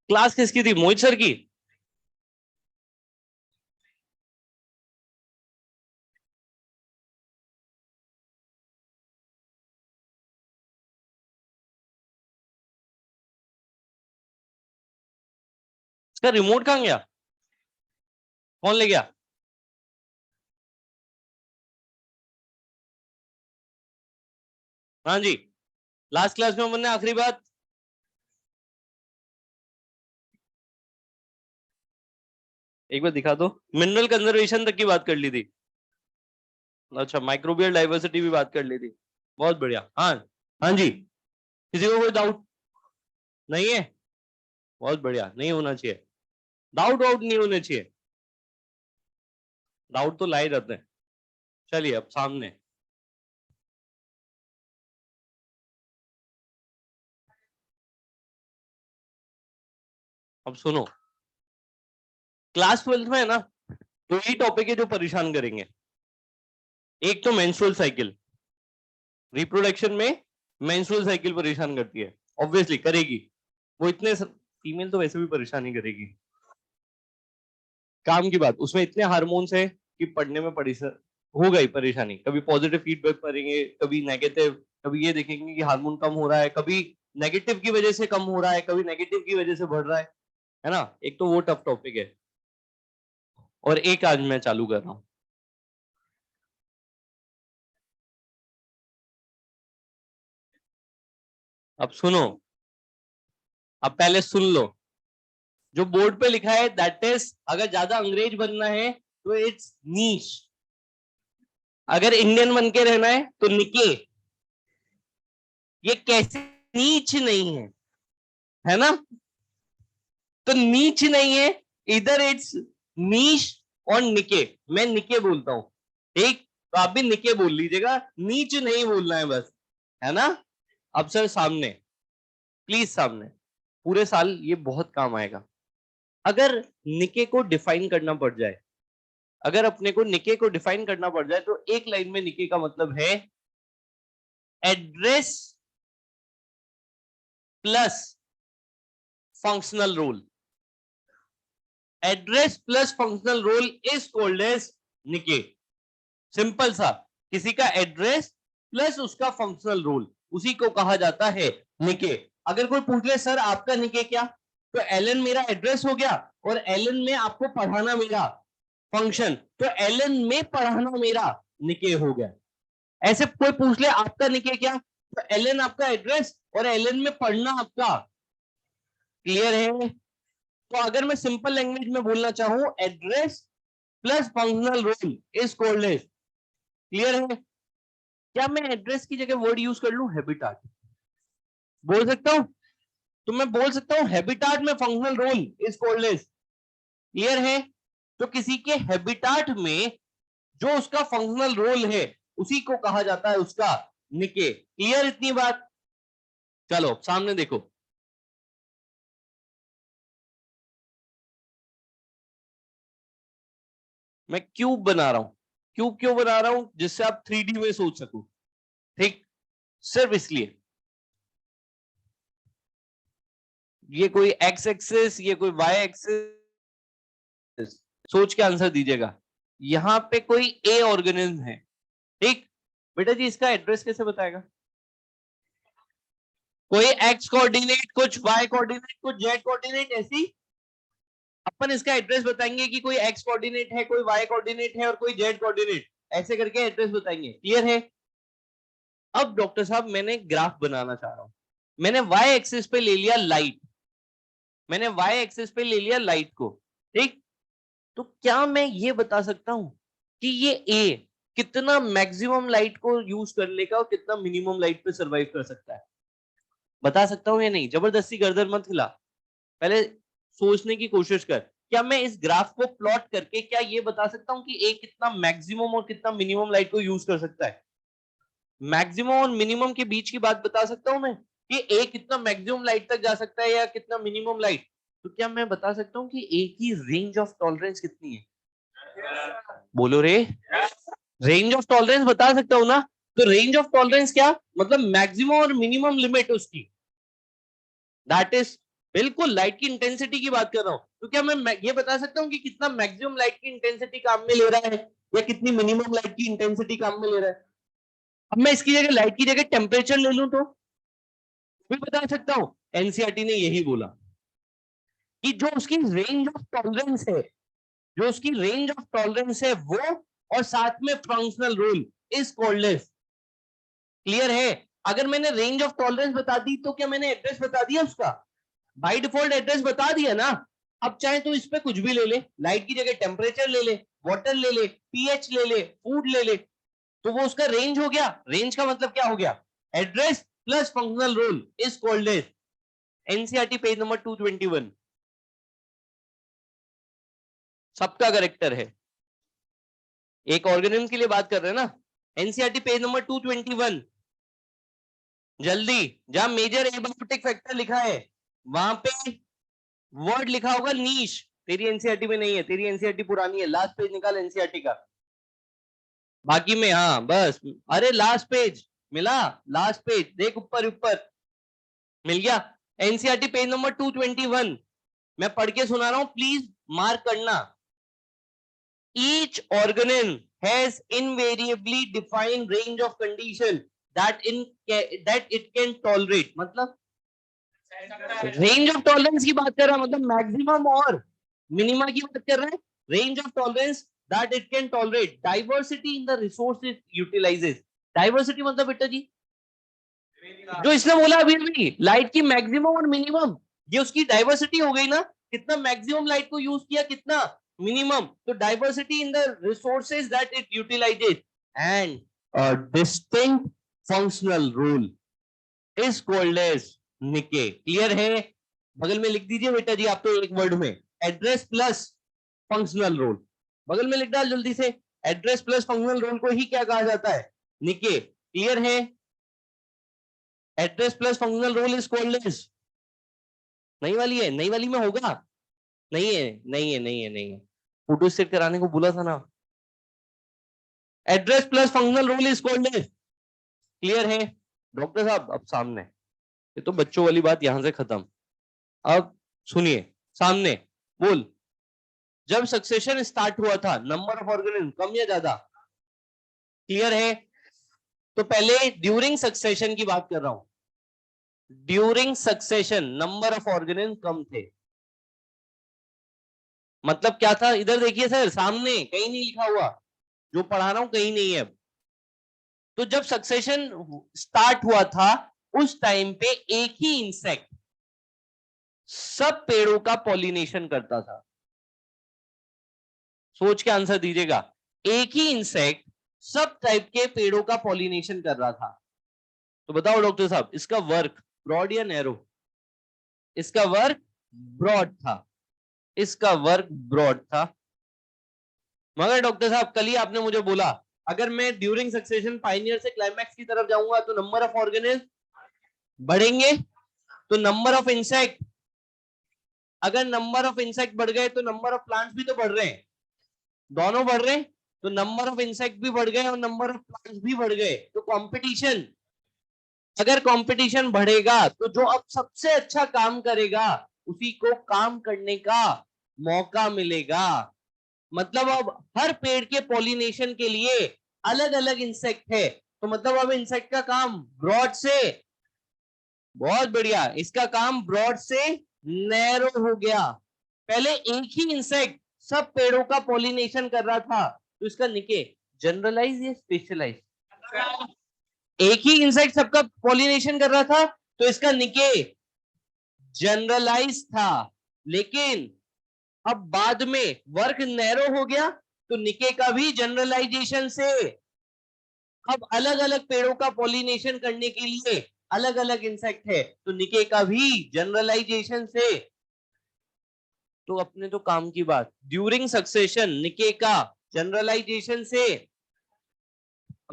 Class किसकी थी? मोहित sir की? इसका रिमोट कहाँ गया? कौन ले गया? हाँ जी, लास्ट क्लास में हमने आखिरी बात एक बार दिखा दो। मिनरल कंजर्वेशन तक की बात कर ली थी। अच्छा, माइक्रोबियल डाइवर्सिटी भी बात कर ली थी। बहुत बढ़िया। हाँ हाँ जी, किसी को कोई डाउट नहीं है? बहुत बढ़िया, नहीं होना चाहिए डाउट। डाउट नहीं होने चाहिए, डाउट तो लाए रहते हैं। चलिए अब सामने। अब सुनो, क्लास 12th में है ना, तो यही टॉपिक है जो परेशान करेंगे। एक तो मेंस्ट्रुअल साइकिल, रिप्रोडक्शन में मेंस्ट्रुअल साइकिल परेशान करती है, ऑब्वियसली करेगी। वो इतने फीमेल तो वैसे भी परेशान ही करेगी, काम की बात। उसमें इतने हार्मोन्स है कि पढ़ने में हो गई परेशानी। कभी पॉजिटिव फीडबैक पढ़ेंगे, कभी नेगेटिव, कभी ये देखेंगे कि हार्मोन कम हो रहा है, कभी नेगेटिव की वजह से कम हो रहा है, कभी नेगेटिव की वजह से बढ़ रहा है ना। एक तो वो टफ टॉपिक है, और एक आज मैं चालू कर रहा हूं। अब सुनो, अब पहले सुन लो जो बोर्ड पे लिखा है, दैट इज, अगर ज्यादा अंग्रेज बनना है तो इट्स नीश, अगर इंडियन बन के रहना है तो निके। ये कैसे नीच नहीं है ना? तो नीच नहीं है, इधर इट्स नीश और निके। मैं निके बोलता हूं, ठीक? तो आप भी निके बोल लीजिएगा, नीच नहीं बोलना है बस, है ना? अब सर सामने, प्लीज सामने। पूरे साल ये बहुत काम आएगा। अगर निके को डिफाइन करना पड़ जाए, अगर अपने को निके को डिफाइन करना पड़ जाए, तो एक लाइन में निके का मतलब है address plus functional role. Address plus functional role is called as niche. Simple सा, किसी का एड्रेस प्लस उसका फंक्शनल रोल, उसी को कहा जाता है निके। अगर कोई पूछ ले सर आपका निके क्या, तो एलन मेरा एड्रेस हो गया, और एलन में आपको पढ़ाना मेरा फंक्शन, तो एलन में पढ़ाना मेरा निके हो गया। ऐसे कोई पूछ ले आपका निके क्या, तो एलन आपका एड्रेस और एलन में पढ़ना आपका। क्लियर है? तो अगर मैं सिंपल लैंग्वेज में बोलना चाहूं, address plus functional role is called as. Clear है? क्या मैं एड्रेस की जगह वर्ड यूज कर लूं हैबिटाट? बोल सकता हूं? तो मैं बोल सकता हूं हैबिटाट में functional role is called as. Clear है? तो किसी के हैबिटाट में जो उसका फंक्शनल रोल है, उसी को कहा जाता है उसका निके। क्लियर इतनी बात? चलो सामने देखो। मैं क्यूब बना रहा हूं। क्यूब क्यों बना रहा हूं? जिससे आप 3D में सोच सको, ठीक? सिर्फ इसलिए। ये कोई एक्स एक्सिस, ये कोई वाई एक्सिस, सोच के आंसर दीजिएगा। यहां पे कोई ए ऑर्गेनिज्म है, ठीक? बेटा जी इसका एड्रेस कैसे बताएगा? कोई एक्स कोऑर्डिनेट, कुछ वाई कोऑर्डिनेट, कुछ जेड कोऑर्डिनेट, ऐसी अपन इसका एड्रेस बताएंगे कि कोई एक्स कोऑर्डिनेट है, कोई वाई कोऑर्डिनेट है और कोई जेड कोऑर्डिनेट, ऐसे करके एड्रेस बताएंगे। क्लियर है? अब डॉक्टर साहब मैंने ग्राफ बनाना चाह रहा हूं। मैंने वाई एक्सिस पे ले लिया लाइट, मैंने वाई एक्सिस पे ले लिया लाइट को, ठीक? तो क्या मैं ये बता सकता हूं कि ये ए कितना मैक्सिमम लाइट को यूज कर लेगा और कितना मिनिमम लाइट पे सरवाइव कर सकता है? बता सकता हूं या नहीं? जबरदस्ती गर्दन मत हिला, पहले सोचने की कोशिश कर। क्या मैं इस ग्राफ को प्लॉट करके क्या ये बता सकता हूं कि ए कितना मैक्सिमम और कितना मिनिमम लाइट को यूज कर सकता है? मैक्सिमम और मिनिमम के बीच की बात बता सकता हूं मैं कि ए कितना मैक्सिमम लाइट तक जा सकता है या कितना मिनिमम लाइट? तो क्या मैं बता सकता हूं कि ए की रेंज ऑफ टॉलरेंस कितनी है? बोलो रे, रेंज ऑफ टॉलरेंस बता सकता हूं ना? तो रेंज ऑफ टॉलरेंस क्या मतलब? मैक्सिमम और मिनिमम लिमिट उसकी, दैट इज बिल्कुल लाइट की इंटेंसिटी की बात कर रहा हूँ। तो क्या मैं ये बता सकता हूँ कि कितना मैक्सिमम लाइट की इंटेंसिटी काम में ले रहा है या कितनी मिनिमम लाइट की इंटेंसिटी काम में ले रहा है? अब मैं इसकी जगह लाइट की जगह टेम्परेचर ले लूं तो भी बता सकता हूं। एनसीईआरटी ने यही बोला कि जो उसकी रेंज ऑफ टॉलरेंस है, जो उसकी रेंज ऑफ टॉलरेंस है वो, और साथ में functional rule is called. Clear है? अगर मैंने रेंज ऑफ टॉलरेंस बता दी तो क्या मैंने एड्रेस बता दिया उसका? बाय डिफॉल्ट एड्रेस बता दिया ना। अब चाहे तो इस पे कुछ भी ले ले, लाइट की जगह टेम्परेचर ले ले, वाटर ले ले, पीएच ले ले, फूड ले ले, तो वो उसका रेंज हो गया। रेंज का मतलब क्या हो गया? Address plus functional rule is called as. NCERT page number 221 सबका करेक्टर है। एक ऑर्गेनिज्म के लिए बात कर रहे हैं ना। एनसीईआरटी पेज नंबर 221 जल्दी, जहां मेजर एबायोटिक फैक्टर लिखा है वहां पे वर्ड लिखा होगा नीश। तेरी एनसीईआरटी में नहीं है, तेरी एनसीईआरटी पुरानी है। लास्ट पेज निकाल एनसीईआरटी का। बाकी में हाँ बस, अरे लास्ट पेज मिला, लास्ट पेज देख, ऊपर ऊपर मिल गया। एनसीईआरटी पेज नंबर 221 मैं पढ़ के सुना रहा हूं, प्लीज मार्क करना। Each organism has invariably defined range of condition that it can tolerate। मतलब रेंज ऑफ टॉलरेंस की बात कर रहा है, मतलब मैक्सिमम और मिनिमा की बात कर रहे हैं। Range of tolerance that it can tolerate, diversity in the resources utilises. Diversity मतलब बेटा जी जो इसने बोला अभी अभी, लाइट की मैक्सिमम और मिनिमम, ये उसकी डाइवर्सिटी हो गई ना। कितना मैक्सिमम लाइट को यूज किया, कितना मिनिमम, तो diversity in the resources that it utilizes and a distinct functional rule is called as niche. Clear है? बगल में लिख दीजिए बेटा जी आप तो एक वर्ड में, एड्रेस प्लस फंक्शनल रूल। बगल में लिख डाल जल्दी से, एड्रेस प्लस फंक्शनल रूल को ही क्या कहा जाता है? निके। क्लियर है? Address plus functional rule is called as. नई वाली है, नई वाली में होगा। नहीं है, नहीं है, नहीं है, नहीं है, फोटो सेट कराने को बोला था ना। Address plus functional rule is called as. Clear है? डॉक्टर साहब अब सामने, ये तो बच्चों वाली बात यहां से खत्म। अब सुनिए सामने, बोल। जब सक्सेशन स्टार्ट हुआ था, नंबर ऑफ ऑर्गेनिज्म कम या ज्यादा? क्लियर है? तो पहले ड्यूरिंग सक्सेशन की बात कर रहा हूं। During succession number of organism कम थे। मतलब क्या था? इधर देखिए सर, सामने कहीं नहीं लिखा हुआ, जो पढ़ा रहा हूं कहीं नहीं है। तो जब सक्सेशन स्टार्ट हुआ था उस टाइम पे एक ही इंसेक्ट सब पेड़ों का पॉलिनेशन करता था। सोच के आंसर दीजिएगा। एक ही इंसेक्ट सब टाइप के पेड़ों का पॉलिनेशन कर रहा था। तो बताओ डॉक्टर साहब, इसका वर्क ब्रॉड या नैरो? इसका वर्क ब्रॉड था, इसका वर्क ब्रॉड था। मगर डॉक्टर साहब कल ही आपने मुझे बोला अगर मैं ड्यूरिंग सक्सेशन पाइनियर से क्लाइमैक्स की तरफ जाऊंगा तो नंबर ऑफ ऑर्गेनिज्म बढ़ेंगे, तो नंबर ऑफ इंसेक्ट, अगर नंबर ऑफ इंसेक्ट बढ़ गए तो नंबर ऑफ प्लांट्स भी तो बढ़ रहे हैं, दोनों बढ़ रहे हैं। तो नंबर ऑफ इंसेक्ट भी बढ़ गए और नंबर ऑफ प्लांट्स भी बढ़ गए, तो कंपटीशन, अगर कंपटीशन बढ़ेगा तो जो अब सबसे अच्छा काम करेगा उसी को काम करने का मौका मिलेगा। मतलब अब हर पेड़ के पॉलिनेशन के लिए अलग अलग इंसेक्ट है, तो मतलब अब इंसेक्ट का काम ब्रॉड से, बहुत बढ़िया, इसका काम ब्रॉड से नैरो हो गया। पहले एक ही इंसेक्ट सब पेड़ों का पॉलिनेशन कर रहा था, तो इसका निके जनरलाइज या स्पेशलाइज? एक ही इंसेक्ट सबका पॉलिनेशन कर रहा था तो इसका निके जनरलाइज था। लेकिन अब बाद में वर्क नैरो हो गया तो निके का भी जनरलाइजेशन से अब अलग अलग पेड़ों का पॉलिनेशन करने के लिए अलग अलग इंसेक्ट है, तो निके का भी जनरलाइजेशन से। तो अपने तो काम की बात, ड्यूरिंग सक्सेशन निके का जनरलाइजेशन से।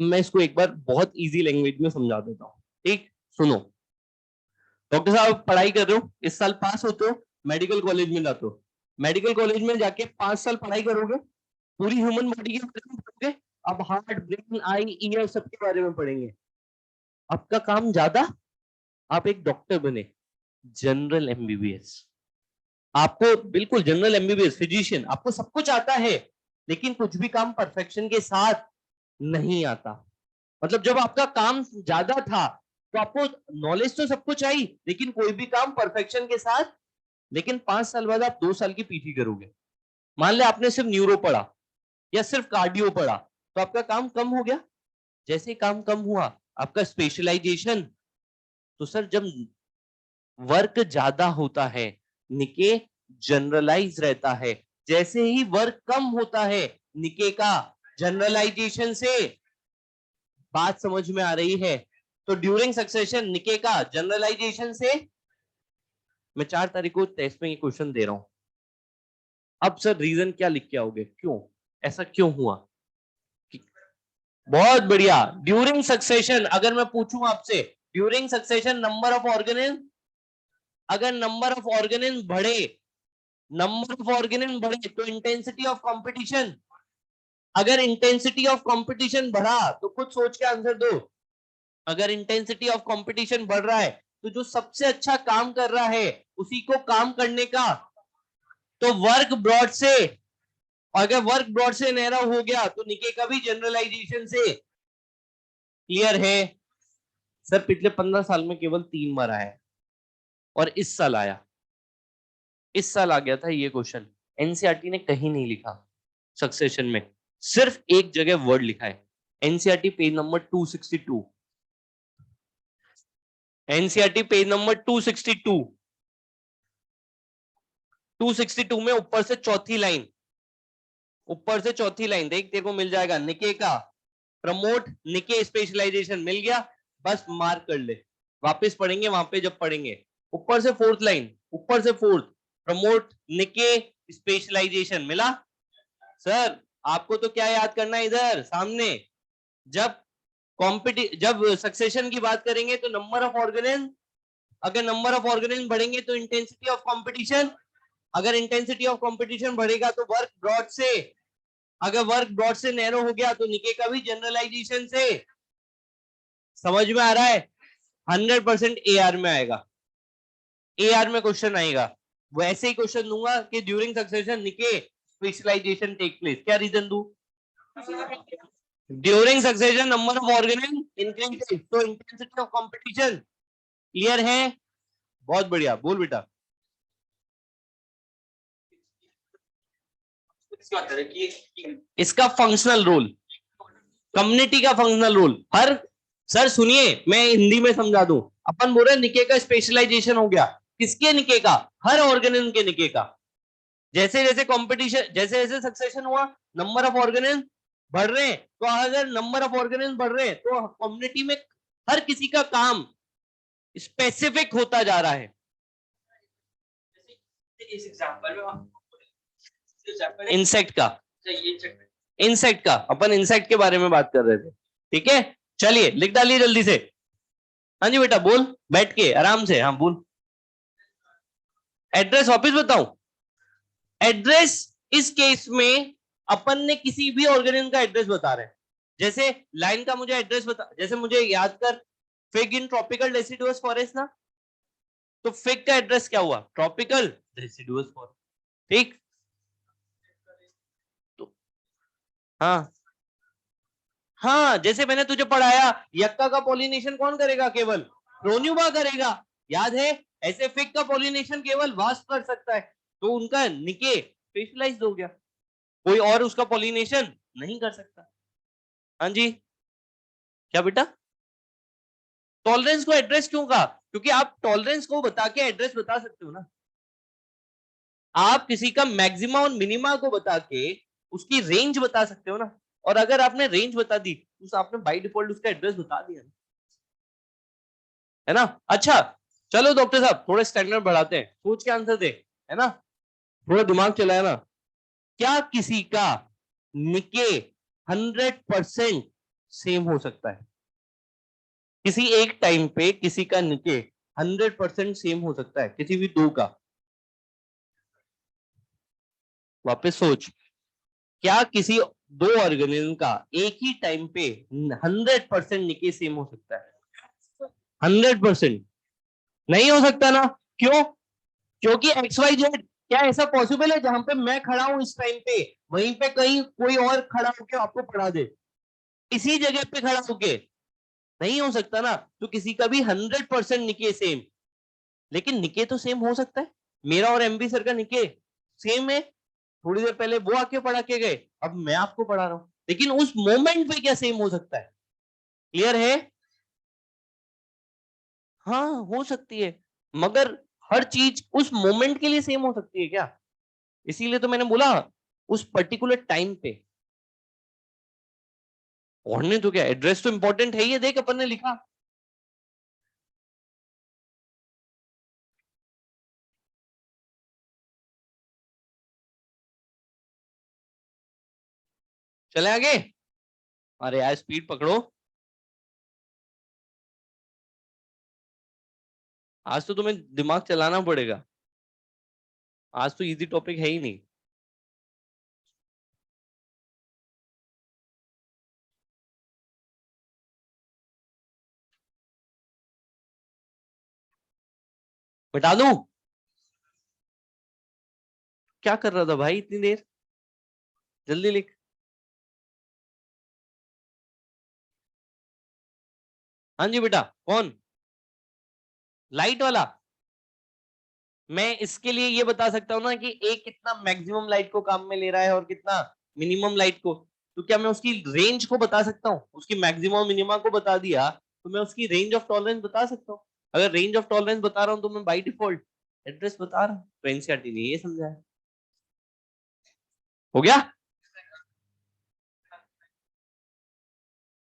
मैं इसको एक बार बहुत इजी लैंग्वेज में समझा देता हूँ, ठीक? सुनो, डॉक्टर साहब पढ़ाई कर रहे हो, इस साल पास होते हो, मेडिकल कॉलेज में जाते हो, मेडिकल कॉलेज में जाके 5 साल पढ़ाई करोगे, पूरी ह्यूमन बॉडी के बारे में पढ़ोगे। अब हार्ट, ब्रेन, आई, ईयर सबके बारे में पढ़ेंगे। आपका काम ज्यादा, आप एक डॉक्टर बने, जनरल एमबीबीएस, आपको बिल्कुल जनरल एमबीबीएस फिजिशियन, आपको सब कुछ आता है, लेकिन कुछ भी काम परफेक्शन के साथ नहीं आता। मतलब जब आपका काम ज्यादा था तो आपको नॉलेज तो सब कुछ आई, लेकिन कोई भी काम परफेक्शन के साथ, लेकिन 5 साल बाद आप 2 साल की पीटी करोगे। मान ले आपने सिर्फ न्यूरो पढ़ा या सिर्फ कार्डियो पढ़ा, तो आपका काम कम हो गया। जैसे काम कम हुआ आपका स्पेशलाइजेशन, तो सर जब वर्क ज्यादा होता है निके जनरलाइज रहता है, जैसे ही वर्क कम होता है निके का जनरलाइजेशन से, बात समझ में आ रही है? तो ड्यूरिंग सक्सेशन निके का जनरलाइजेशन से, मैं 4 तारीख को टेस्ट में ये क्वेश्चन दे रहा हूं। अब सर रीजन क्या लिख के आओगे, क्यों ऐसा क्यों हुआ? बहुत बढ़िया। ड्यूरिंग सक्सेशन अगर मैं पूछूं आपसे, during succession number of organism, अगर नंबर ऑफ ऑर्गेनिज्म बढ़े, नंबर ऑफ ऑर्गेनिज्म बढ़े तो इंटेंसिटी ऑफ कंपटीशन, अगर इंटेंसिटी ऑफ कंपटीशन बढ़ा तो खुद सोच के आंसर दो। अगर इंटेंसिटी ऑफ कंपटीशन बढ़ रहा है तो जो सबसे अच्छा काम कर रहा है उसी को काम करने का, तो वर्क ब्रॉड से, अगर वर्क ब्रॉड से नैरो हो गया तो निके का भी जनरलाइजेशन से। क्लियर है? सर पिछले 15 साल में केवल 3 बार आया है और इस साल आया, इस साल आ गया था ये क्वेश्चन। एनसीईआरटी ने कहीं नहीं लिखा सक्सेशन में, सिर्फ एक जगह वर्ड लिखा है। NCERT page number 262, NCERT page number 262, 262 में ऊपर से चौथी लाइन, ऊपर से चौथी लाइन देख, तेरे को मिल जाएगा निके का प्रमोट निके स्पेशलाइजेशन, मिल गया, बस मार्क कर ले, वापस पढ़ेंगे वहां पे जब पढ़ेंगे। ऊपर से फोर्थ लाइन, ऊपर से फोर्थ, प्रमोट निके स्पेशलाइजेशन, मिला? सर आपको तो क्या याद करना है इधर सामने, जब जब सक्सेशन की बात करेंगे तो नंबर ऑफ ऑर्गेनिज्म, अगर नंबर ऑफ ऑर्गेनिज्म बढ़ेंगे तो इंटेंसिटी ऑफ कंपटीशन, अगर इंटेंसिटी ऑफ कंपटीशन बढ़ेगा तो वर्क ब्रॉड से, अगर वर्क ब्रॉड से नैरो हो गया तो निके का भी जनरलाइजेशन से। समझ में आ रहा है? 100% एआर में आएगा, एआर में क्वेश्चन आएगा। वो ऐसे ही क्वेश्चन दूंगा कि ड्यूरिंग सक्सेशन निके स्पेशलाइजेशन टेक प्लेस, क्या रीजन दू? During succession number of organism increases तो इंटेंसिटी ऑफ कंपटीशन। क्लियर है? बहुत बढ़िया, बोल बेटा। इसका फंक्शनल रोल, कम्युनिटी का फंक्शनल रोल, हर, सर सुनिए मैं हिंदी में समझा दूं, अपन बोल रहे निके का स्पेशलाइजेशन हो गया, किसके निके का? हर ऑर्गेनिज्म के निके का। जैसे जैसे कंपटीशन, जैसे जैसे सक्सेशन हुआ, नंबर ऑफ ऑर्गेनिज्म बढ़ रहे हैं, तो अगर नंबर ऑफ ऑर्गेनिज्म बढ़ रहे हैं तो कम्युनिटी में हर किसी का काम स्पेसिफिक होता जा रहा है। इस एग्जांपल में इंसेक्ट का, इंसेक्ट का, अपन इंसेक्ट के बारे में बात कर रहे थे, ठीक है? चलिए लिख डालिए जल्दी से। हाँ जी बेटा बोल, बैठ के आराम से, हाँ बोल। एड्रेस वापिस बताऊं? एड्रेस इस केस में अपन ने किसी भी ऑर्गेनिज्म का एड्रेस बता रहे हैं। जैसे लाइन का मुझे एड्रेस बता, जैसे मुझे याद कर, fig in tropical deciduous forest ना, तो फिग का एड्रेस क्या हुआ? ट्रॉपिकल डेसिडुअस फॉरेस्ट, ठीक? तो हाँ हाँ, जैसे मैंने तुझे पढ़ाया, यक्का का पॉलिनेशन कौन करेगा? केवल प्रोन्यूबा करेगा, याद है? ऐसे फिग का पॉलिनेशन केवल वास्प कर सकता है, तो उनका निके स्पेशलाइज्ड हो गया, कोई और उसका पॉलिनेशन नहीं कर सकता। हाँ जी, क्या बेटा? टॉलरेंस को एड्रेस क्यों कहा? क्योंकि आप टॉलरेंस को बता के एड्रेस बता सकते हो ना, आप किसी का मैक्सिमा और मिनिमा को बता के उसकी रेंज बता सकते हो ना, और अगर आपने रेंज बता दी तो आपने बाय डिफॉल्ट उसका एड्रेस बता दिया, है ना? अच्छा चलो डॉक्टर साहब थोड़े स्टैंडर्ड बढ़ाते हैं, सोच के आंसर दे, है ना? थोड़ा दिमाग चलाया ना। क्या किसी का निके 100% सेम हो सकता है? किसी एक टाइम पे किसी का निके 100% सेम हो सकता है किसी भी दो का? वापस सोच, क्या किसी दो ऑर्गेनिज्म का एक ही टाइम पे 100% निके सेम हो सकता है? 100% नहीं हो सकता ना। क्यों? क्योंकि एक्स वाई जेड, क्या ऐसा पॉसिबल है जहां पे मैं खड़ा हूं इस टाइम पे वहीं पे कहीं कोई और खड़ा होकर आपको पढ़ा दे, इसी जगह पे खड़ा होके? नहीं हो सकता ना। तो किसी का भी 100% निके सेम, लेकिन निके तो सेम हो सकता है। मेरा और एमबी सर का निके सेम है, थोड़ी देर पहले वो आके पढ़ा के गए, अब मैं आपको पढ़ा रहा हूं, लेकिन उस मोमेंट पे क्या सेम हो सकता है? क्लियर है? हाँ हो सकती है, मगर हर चीज उस मोमेंट के लिए सेम हो सकती है क्या? इसीलिए तो मैंने बोला उस पर्टिकुलर टाइम पे। पढ़ने तो क्या, एड्रेस तो इंपॉर्टेंट है, ये देख अपन ने लिखा। चले आगे। अरे यार स्पीड पकड़ो, आज तो तुम्हें दिमाग चलाना पड़ेगा, आज तो इजी टॉपिक है ही नहीं। बता दूं? क्या कर रहा था भाई इतनी देर? जल्दी लिख। हाँ जी बेटा, कौन? लाइट वाला? मैं इसके लिए ये बता सकता हूँ ना कि एक कितना मैक्सिमम लाइट को काम में ले रहा है और कितना मिनिमम लाइट को। तो क्या मैं उसकी रेंज को बता सकता हूँ? उसकी मैक्सिमम मिनिमा को बता दिया तो मैं उसकी रेंज ऑफ टॉलरेंस बता सकता हूँ। अगर रेंज ऑफ टॉलरेंस बता रहा हूँ तो मैं बाई डिफॉल्ट एड्रेस बता रहा हूँ। तो एनसीईआरटी ने ये समझा है। हो गया?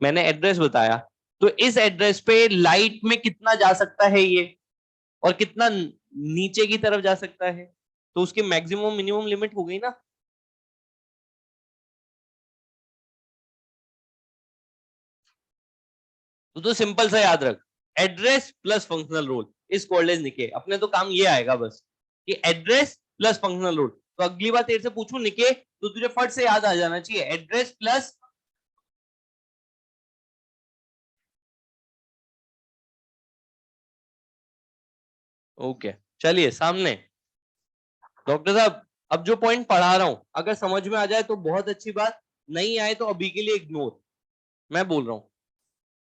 मैंने एड्रेस बताया, तो इस एड्रेस पे लाइट में कितना जा सकता है ये, और कितना नीचे की तरफ जा सकता है, तो उसकी मैक्सिमम मिनिमम लिमिट हो गई ना। तो सिंपल सा याद रख, address plus functional role is called as niche. अपने तो काम ये आएगा बस कि एड्रेस प्लस फंक्शनल रोल। तो अगली बार तेरे से पूछूं निके तो तुझे फट से याद आ जाना चाहिए एड्रेस प्लस। ओके, चलिए सामने। डॉक्टर साहब, अब जो पॉइंट पढ़ा रहा हूं अगर समझ में आ जाए तो बहुत अच्छी बात, नहीं आए तो अभी के लिए इग्नोर। मैं बोल रहा हूं,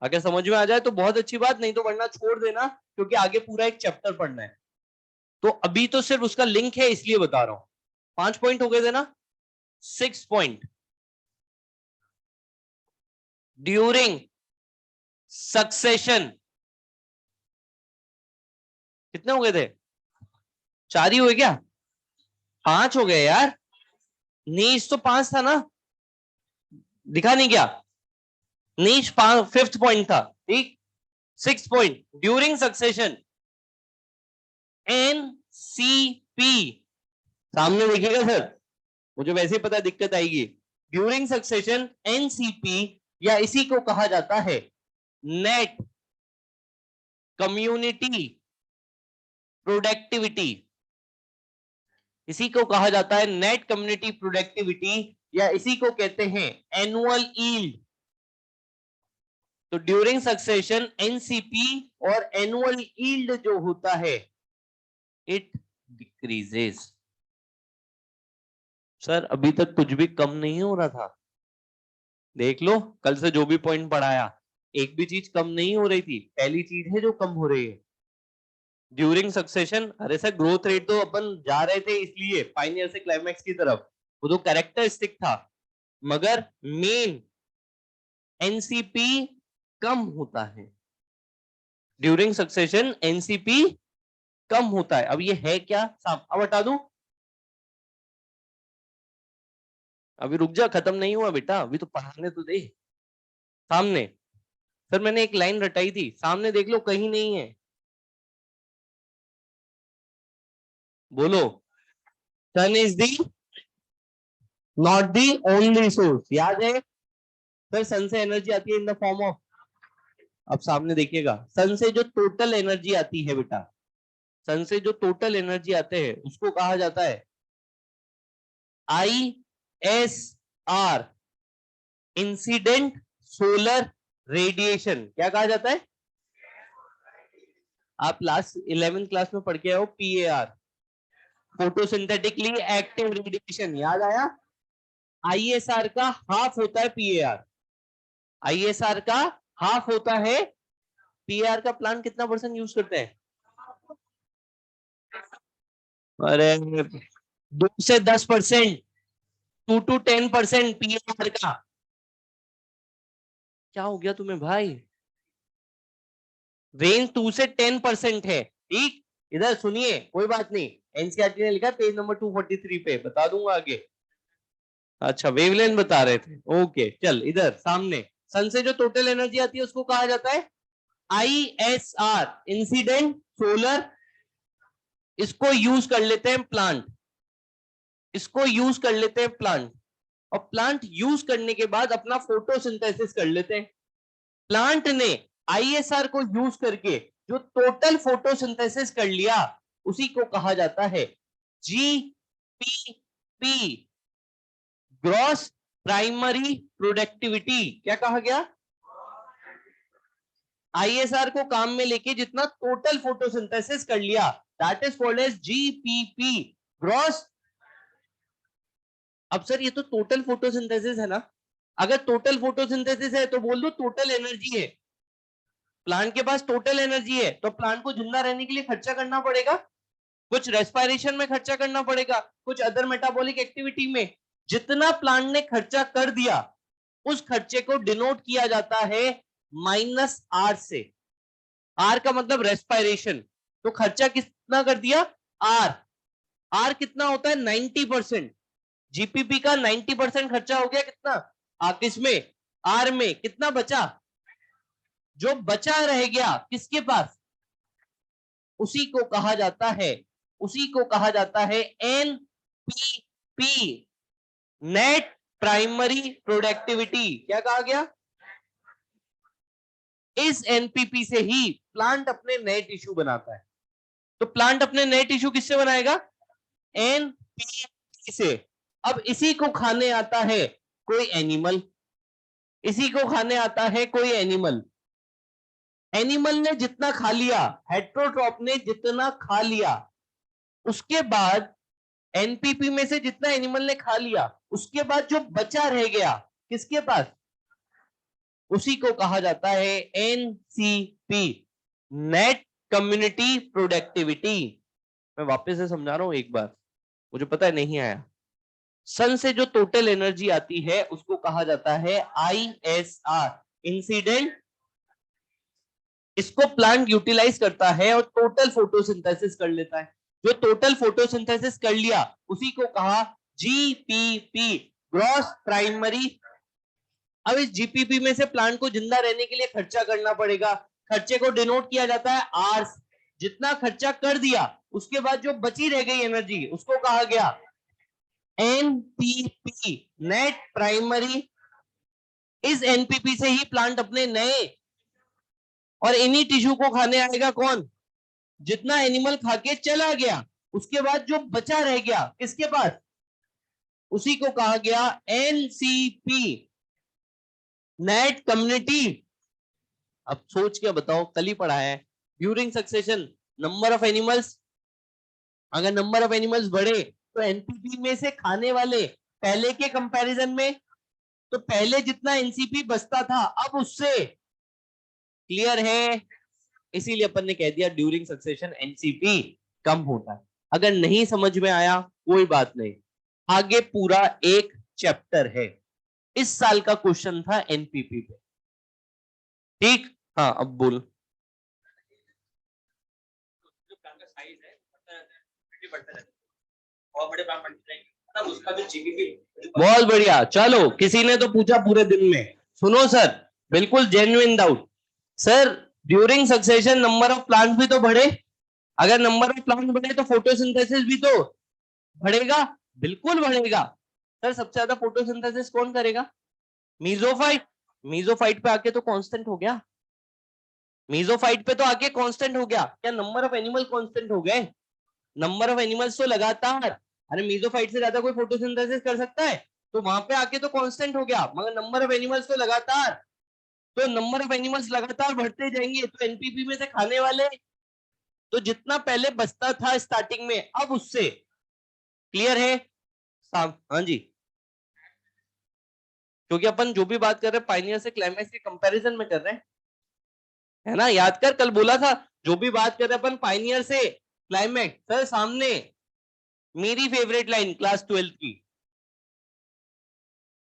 अगर समझ में आ जाए तो बहुत अच्छी बात, नहीं तो वरना छोड़ देना, क्योंकि आगे पूरा एक चैप्टर पढ़ना है। तो अभी तो सिर्फ उसका लिंक है इसलिए बता रहा हूं। 5 पॉइंट हो गए थे ना? 6 पॉइंट। ड्यूरिंग सक्सेशन कितने हो गए थे? 4 ही हुए क्या? 5 हो गए यार। नीच तो 5 था ना, दिखा नहीं क्या? नीच 5th पॉइंट था, ठीक। 6 पॉइंट, ड्यूरिंग सक्सेशन एनसीपी। सामने देखिएगा सर, मुझे वैसे ही पता है दिक्कत आएगी। ड्यूरिंग सक्सेशन एनसीपी, या इसी को कहा जाता है नेट कम्युनिटी प्रोडक्टिविटी। इसी को कहा जाता है नेट कम्युनिटी प्रोडक्टिविटी, या इसी को कहते हैं एनुअल ईल्ड। तो ड्यूरिंग सक्सेशन एनसीपी और एनुअल ईल्ड जो होता है इट डिक्रीजेस। सर अभी तक कुछ भी कम नहीं हो रहा था, देख लो कल से जो भी पॉइंट पढ़ाया, एक भी चीज कम नहीं हो रही थी, पहली चीज है जो कम हो रही है ड्यूरिंग सक्सेशन। अरे सर ग्रोथ रेट तो अपन जा रहे थे इसलिए फाइनल से क्लाइमैक्स की तरफ, वो तो कैरेक्टरिस्टिक था, मगर मेन एनसीपी कम होता है। ड्यूरिंग सक्सेशन एनसीपी कम होता है। अब ये है क्या अब हटा दूं? अभी रुक जा, खत्म नहीं हुआ बेटा, अभी तो पढ़ाने तो दे। सामने, सर मैंने एक लाइन रटाई थी, सामने देख लो कहीं नहीं है, बोलो। Sun is the not the only source, याद है? सर सन से एनर्जी आती है इन द फॉर्म ऑफ, अब सामने देखिएगा, सन से जो टोटल एनर्जी आती है बेटा, सन से जो टोटल एनर्जी आते हैं उसको कहा जाता है ISR, इंसिडेंट सोलर रेडिएशन। क्या कहा जाता है? आप लास्ट 11th क्लास में पढ़ के आओ PAR, फोटोसिंथेटिकली एक्टिव रेडिएशन, याद आया? ISR का हाफ होता है PAR, ISR का हाफ होता है PAR का। प्लांट कितना % यूज करते हैं? अरे 2 से 10%, 2 to 10% PAR का। क्या हो गया तुम्हें भाई? रेंज 2 से 10% है, ठीक? इधर सुनिए, कोई बात नहीं, एनसीईआरटी ने लिखा पेज नंबर 243 पे, बता दूंगा आगे। अच्छा, वेवलेंथ बता रहे थे, ओके। चल इधर सामने, सन से जो टोटल एनर्जी आती है उसको कहा जाता है ISR, इंसिडेंट सोलर। इसको यूज कर लेते हैं प्लांट, इसको यूज कर लेते हैं प्लांट, और प्लांट यूज करने के बाद अपना फोटोसिंथेसिस कर लेते हैं। प्लांट ने ISR को यूज करके जो टोटल फोटोसिंथेसिस कर लिया उसी को कहा जाता है GPP, ग्रॉस प्राइमरी प्रोडक्टिविटी। क्या कहा गया? ISR को काम में लेके जितना टोटल फोटोसिंथेसिस कर लिया, that is called as GPP, gross. अब सर ये तो टोटल फोटोसिंथेसिस है ना, अगर टोटल फोटोसिंथेसिस है तो बोल दो टोटल एनर्जी है। प्लांट के पास टोटल एनर्जी है तो प्लांट को जिंदा रहने के लिए खर्चा करना पड़ेगा, कुछ रेस्पिरेशन में खर्चा करना पड़ेगा, कुछ अदर मेटाबॉलिक एक्टिविटी में। जितना प्लांट ने खर्चा कर दिया उस खर्चे को डिनोट किया जाता है -R से। R का मतलब रेस्पिरेशन, तो खर्चा कितना कर दिया? R। R कितना होता है? 90%। जीपीपी का 90% खर्चा हो गया, कितना किसमें? R में। कितना बचा? जो बचा रह गया किसके पास? उसी को कहा जाता है, उसी को कहा जाता है NPP, नेट प्राइमरी प्रोडक्टिविटी। क्या कहा गया? इस एनपीपी से ही प्लांट अपने नए टिश्यू बनाता है। तो प्लांट अपने नए टिश्यू किससे बनाएगा? एनपीपी से। अब इसी को खाने आता है कोई एनिमल, इसी को खाने आता है कोई एनिमल। एनिमल ने जितना खा लिया, हेट्रोट्रॉप ने जितना खा लिया, उसके बाद एनपीपी में से जितना एनिमल ने खा लिया उसके बाद जो बचा रह गया किसके पास? उसी को कहा जाता है एनसीपी, नेट कम्युनिटी प्रोडक्टिविटी। मैं वापस से समझा रहा हूं एक बार, मुझे पता है नहीं आया। सन से जो टोटल एनर्जी आती है उसको कहा जाता है ISR, इंसिडेंट। इसको प्लांट यूटिलाइज करता है और टोटल फोटोसिंथेसिस कर लेता है। जो टोटल फोटोसिंथेसिस कर लिया उसी को कहा GPP, ग्रॉस प्राइमरी। अब इस GPP में से प्लांट को जिंदा रहने के लिए खर्चा करना पड़ेगा, खर्चे को डिनोट किया जाता है R। जितना खर्चा कर दिया उसके बाद जो बची रह गई एनर्जी उसको कहा गया NPP, नेट प्राइमरी। इस NPP से ही प्लांट अपने नए, और इन्हीं टिश्यू को खाने आएगा कौन? जितना एनिमल खा के चला गया उसके बाद जो बचा रह गया किसके पास? उसी को कहा गया NCP, नेट कम्युनिटी। अब सोच के बताओ, कल ही पढ़ा है, during succession number of animals, अगर नंबर ऑफ एनिमल्स बढ़े तो एनपीपी में से खाने वाले पहले के कंपैरिजन में, तो पहले जितना एनसीपी बचता था अब उससे, क्लियर है? इसीलिए अपन ने कह दिया ड्यूरिंग सक्सेशन एनसीपी कम होता है। अगर नहीं समझ में आया कोई बात नहीं, आगे पूरा एक चैप्टर है, इस साल का क्वेश्चन था एनपीपी पे, ठीक? हाँ अब बोल। बहुत बढ़िया, चलो किसी ने तो पूछा पूरे दिन में। सुनो सर, बिल्कुल genuine doubt. Sir during succession number of plant भी तो बढ़े, अगर नंबर ऑफ प्लांट बढ़े तो फोटोसिंथेसिस भी तो बढ़ेगा। बिल्कुल बढ़ेगा। सर सबसे ज्यादा फोटोसिंथेसिस कौन करेगा? मीजोफाइट। मीजोफाइट पे आके तो कांस्टेंट हो गया, मीजोफाइट पे तो आके कांस्टेंट हो गया। क्या नंबर ऑफ एनिमल कांस्टेंट हो गए? नंबर ऑफ एनिमल्स तो लगातार, अरे मीजोफाइट से ज्यादा कोई फोटोसिंथेसिस कर सकता है? तो वहां पे आके तो कांस्टेंट हो गया, मगर नंबर ऑफ एनिमल्स तो लगातार। तो नंबर ऑफ एनिमल्स लगातार बढ़ते जाएंगे तो एनपीपी में से खाने वाले तो जितना पहले बचता था स्टार्टिंग में अब उससे, क्लियर है? हाँ जी, क्योंकि अपन जो भी बात कर रहे हैं पाइनियर से क्लाइमैक्स के कंपैरिजन में कर रहे हैं, है ना? याद कर, कल बोला था जो भी बात कर रहे हैं अपन पाइनियर से क्लाइमैक्स, सर सामने मेरी फेवरेट लाइन क्लास 12 की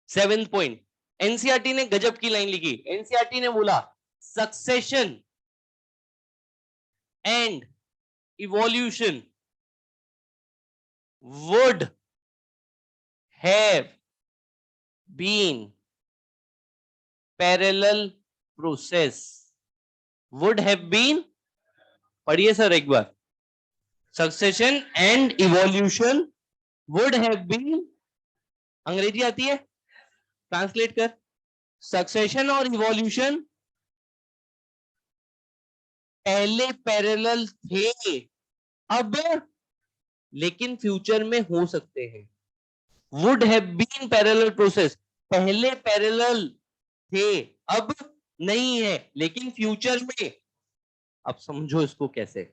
7th पॉइंट, एनसीईआरटी ने गजब की लाइन लिखी। एनसीईआरटी ने बोला succession and evolution would have been parallel process, would have been, पढ़िए सर एक बार, succession and evolution would have been, अंग्रेजी आती है, ट्रांसलेट कर, सक्सेशन और इवोल्यूशन पहले पैरेलल थे अब, लेकिन फ्यूचर में हो सकते हैं। Would have been parallel process, पहले पैरेलल थे अब नहीं है, लेकिन फ्यूचर में। अब समझो इसको कैसे।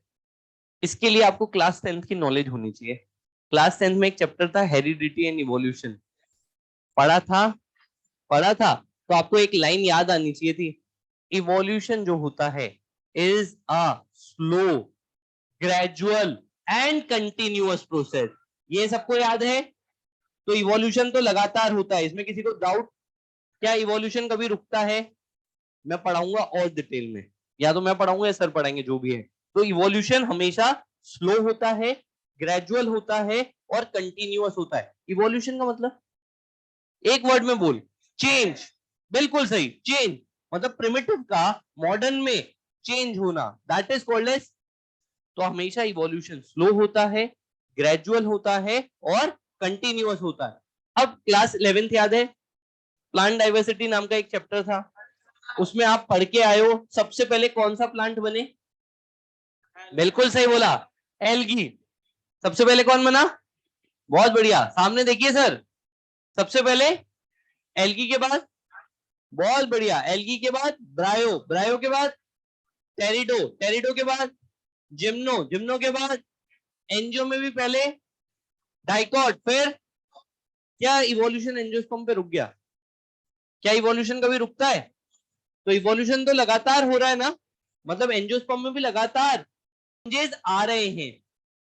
इसके लिए आपको क्लास 10th की नॉलेज होनी चाहिए। क्लास 10th में एक चैप्टर था हेरिडिटी एंड इवोल्यूशन, पढ़ा था तो आपको एक लाइन याद आनी चाहिए थी, इवोल्यूशन जो होता है is a slow, gradual and continuous process. ये सबको याद है? तो इवोल्यूशन तो लगातार होता है, इसमें किसी को डाउट? क्या इवोल्यूशन कभी रुकता है? मैं पढ़ाऊंगा और डिटेल में, या तो मैं पढ़ाऊंगा या सर पढ़ाएंगे, जो भी है। तो इवोल्यूशन हमेशा स्लो होता है, ग्रेजुअल होता है और कंटिन्यूअस होता है। इवोल्यूशन का मतलब एक वर्ड में बोल, चेंज। बिल्कुल सही, चेंज। मतलब प्रिमिटिव का मॉडर्न में चेंज होना, दैट इज कॉल्ड एज। तो हमेशा इवोल्यूशन स्लो होता है, ग्रेजुअल होता है और कंटिन्यूअस होता है। अब क्लास 11th याद है, प्लांट डाइवर्सिटी नाम का एक चैप्टर था, उसमें आप पढ़ के आए हो, सबसे पहले कौन सा प्लांट बने? बिल्कुल सही बोला, एल्गी। सबसे पहले कौन बना? बहुत बढ़िया, सामने देखिए सर, सबसे पहले एल्गी के बाद, बहुत बढ़िया, एल्गी के बाद ब्रायो, ब्रायो के बाद टेरिडो, टेरिडो के बाद जिम्नो, जिम्नो के बाद एंजियो में भी पहले डाइकॉट, फिर क्या इवोल्यूशन एंजियोस्पर्म पे रुक गया? क्या इवोल्यूशन कभी रुकता है? तो इवोल्यूशन तो लगातार हो रहा है ना, मतलब एंजियोस्पर्म में भी लगातार चेंजेस आ रहे हैं,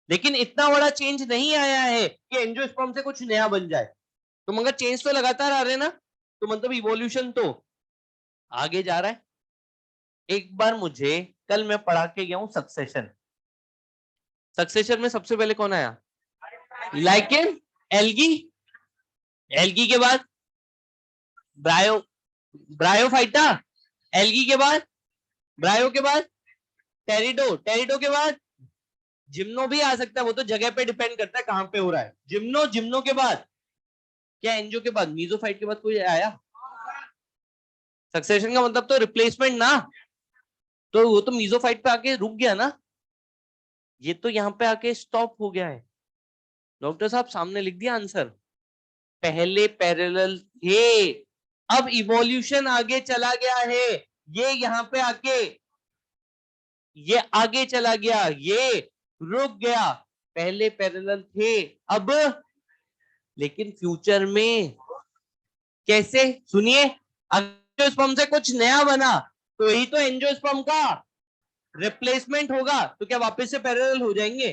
लेकिन इतना बड़ा चेंज नहीं आया है कि एंजियोस्पर्म से कुछ नया बन जाए। तो मगर चेंज तो लगातार आ रहे हैं ना, तो मतलब इवोल्यूशन तो आगे जा रहा है। एक बार मुझे, कल मैं पढ़ा के गया हूं सक्सेशन, सक्सेशन में सबसे पहले कौन आया? लाइकेन, एल्गी, एल्गी के बाद ब्रायो, ब्रायोफाइटा, एल्गी के बाद ब्रायो के बाद टेरिडो, टेरिडो के बाद जिम्नो भी आ सकता है, वो तो जगह पे डिपेंड करता है कहां पे हो रहा है। जिम्नो, जिम्नो के बाद क्या एंजियो के बाद मीजोफाइट के बाद कोई आया? सक्सेशन का मतलब तो रिप्लेसमेंट ना, तो वो तो मीजोफाइट पे आके रुक गया ना, ये तो यहाँ पे आके स्टॉप हो गया है। डॉक्टर साहब सामने लिख दिया आंसर, पहले पैरेलल थे, अब इवोल्यूशन आगे चला गया है, ये यहाँ पे आके ये आगे चला गया, ये रुक गया। पहले पैरेलल थे अब, लेकिन फ्यूचर में कैसे? सुनिए, एंजियोस्पर्म से कुछ नया बना तो यही तो एंजियोस्पर्म का रिप्लेसमेंट होगा, तो क्या वापस से पैरेलल हो जाएंगे?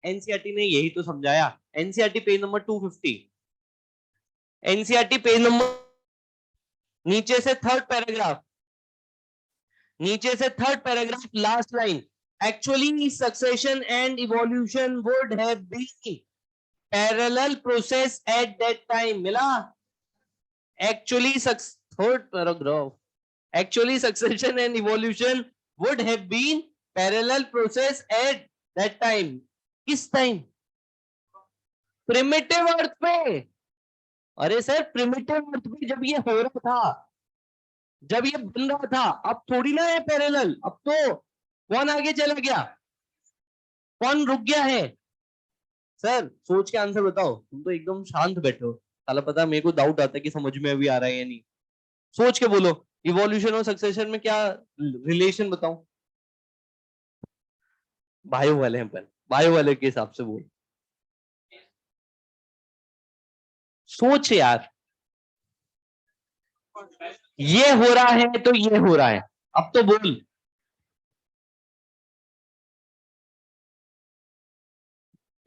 एनसीईआरटी ने यही तो समझाया। NCERT page number 250, NCERT page number, नीचे से थर्ड पैराग्राफ, नीचे से third paragraph last line, actually succession and evolution would have been parallel process at that time. मिला? Actually third paragraph, actually succession and evolution would have been parallel process at that time। किस time? Primitive अर्थ पे। अरे sir primitive अर्थ पे जब ये हो रहा था, जब ये बन रहा था, अब थोड़ी ना है पैरेलल, अब तो कौन आगे चला गया, कौन रुक गया है? सर सोच के आंसर बताओ, तुम तो एकदम शांत बैठे हो, साला पता मेरे को डाउट आता है कि समझ में अभी आ रहा है या नहीं। सोच के बोलो, इवोल्यूशन और सक्सेशन में क्या रिलेशन बताऊं? बायो वाले हैं, पर बायो वाले के हिसाब से बोल। सोच यार, ये हो रहा है तो ये हो रहा है, अब तो बोल।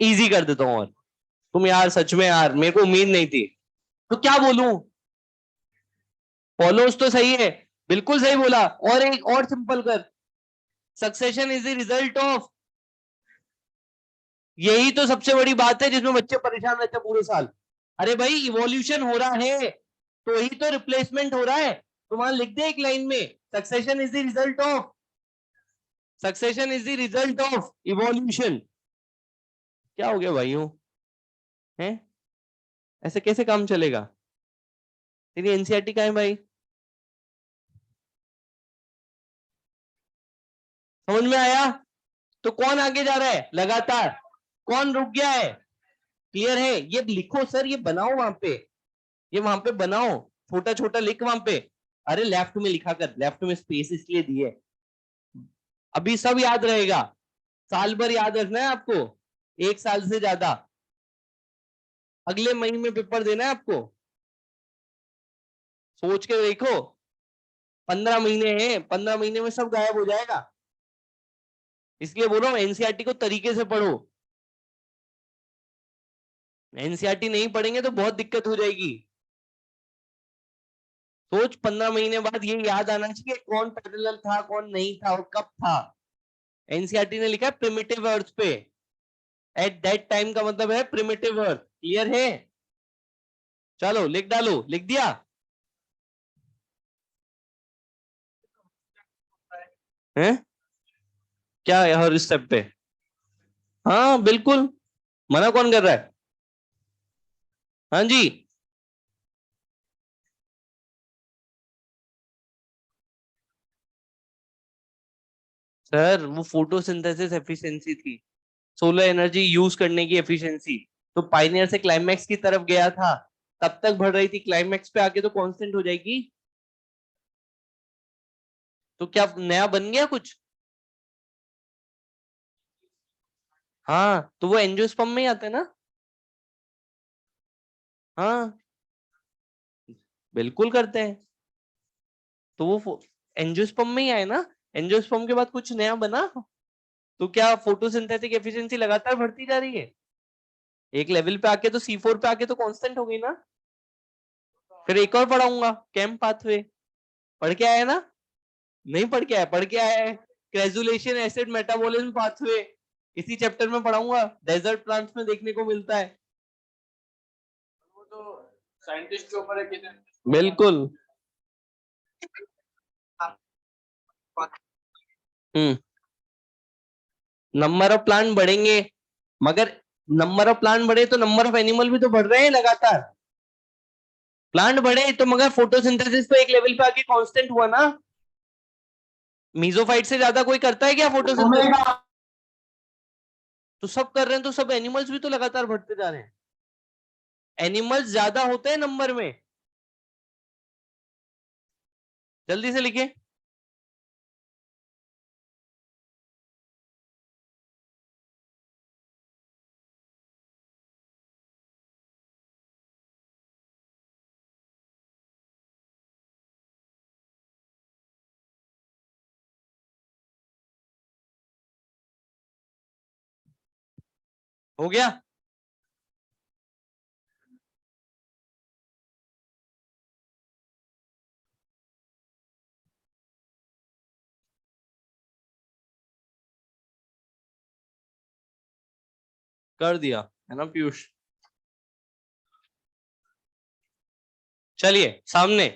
इजी कर देता हूं और, तुम यार सच में यार मेरे को उम्मीद नहीं थी। तो क्या बोलूं? फॉलोज तो सही है, बिल्कुल सही बोला। और एक और सिंपल कर, succession is the result of. यही तो सबसे बड़ी बात है जिसमें बच्चे परेशान रहते हैं पूरे साल। अरे भाई इवोल्यूशन हो रहा है तो ही तो रिप्लेसमेंट हो रहा है। तो वहां लिख दे एक लाइन में, succession is the result of, succession is the result of evolution. क्या हो गया भाइयों? हैं? ऐसे कैसे काम चलेगा? तेरी एनसीईआरटी कहाँ है भाई? समझ में आया? तो कौन आगे जा रहा है लगातार, कौन रुक गया है? क्लियर है? ये लिखो सर, ये बनाओ वहां पे, ये वहां पे बनाओ, छोटा छोटा लिख वहां पे। अरे लेफ्ट में लिखा कर, लेफ्ट में स्पेस इसलिए दी है। अभी सब याद रहेगा, साल भर याद रखना है आपको, एक साल से ज्यादा। अगले महीने में पेपर देना है आपको, सोच के देखो। 15 महीने हैं, 15 महीने में सब गायब हो जाएगा। इसलिए बोल रहा हूँ एनसीईआरटी को तरीके से पढ़ो। एनसीईआरटी नहीं पढ़ेंगे तो बहुत दिक्कत हो जाएगी। सोच 15 महीने बाद ये याद आना चाहिए कौन पैरेलल था कौन नहीं था और कब था। एनसीईआरटी ने लिखा है प्रिमिटिव अर्थ पे, एट दैट टाइम का मतलब है प्रिमिटिव अर्थ। क्लियर है? चलो लिख डालो, लिख दिया? है? क्या है हर स्टेप पे? हाँ बिल्कुल, मना कौन कर रहा है? हाँ जी। सर वो फोटोसिंथेसिस एफिशिएंसी थी, सोलर एनर्जी यूज करने की एफिशिएंसी। तो पाइनियर से क्लाइमैक्स की तरफ गया था, तब तक बढ़ रही थी, क्लाइमैक्स पे आके तो कांस्टेंट हो जाएगी। तो क्या नया बन गया कुछ? हाँ तो वो एंजियोस्पर्म में ही आता है ना। हाँ बिल्कुल करते हैं। तो वो एंजियोस्पर्म में ही आए ना, एंजियोस्पर्म के बाद कुछ नया बना। तो क्या फोटोसिंथेटिक एफिशिएंसी लगातार बढ़ती जा रही है, एक लेवल पे आके तो C4 पे आके तो कांस्टेंट हो गई ना। फिर एक और पढ़ाऊंगा, कैम पाथवे। पढ़ के आया ना? नहीं पढ़ के आया, पढ़ के आया है, क्रेजुलेशन एसिड मेटाबॉलिज्म पाथवे। इसी चैप्टर में पढ़ाऊंगा, डेजर्ट प्लांट्स में देखने को मिलता है। वो तो साइंटिस्ट के ऊपर है कितने। बिल्कुल। हम्म। नंबर ऑफ प्लांट बढ़ेंगे, मगर नंबर ऑफ प्लांट बढ़े तो नंबर ऑफ एनिमल भी तो बढ़ रहे हैं लगातार। प्लांट बढ़े तो मगर फोटोसिंथेसिस तो एक लेवल पे आके कांस्टेंट हुआ ना। मीजोफाइट से ज्यादा कोई करता है क्या फोटोसिंथेसिस? तो सब कर रहे हैं तो सब एनिमल्स भी तो लगातार बढ़ते जा रहे हैं। एनिमल्स ज्यादा होते हैं नंबर में। जल्दी से लिखे। हो गया? कर दिया है ना पीयूष? चलिए सामने।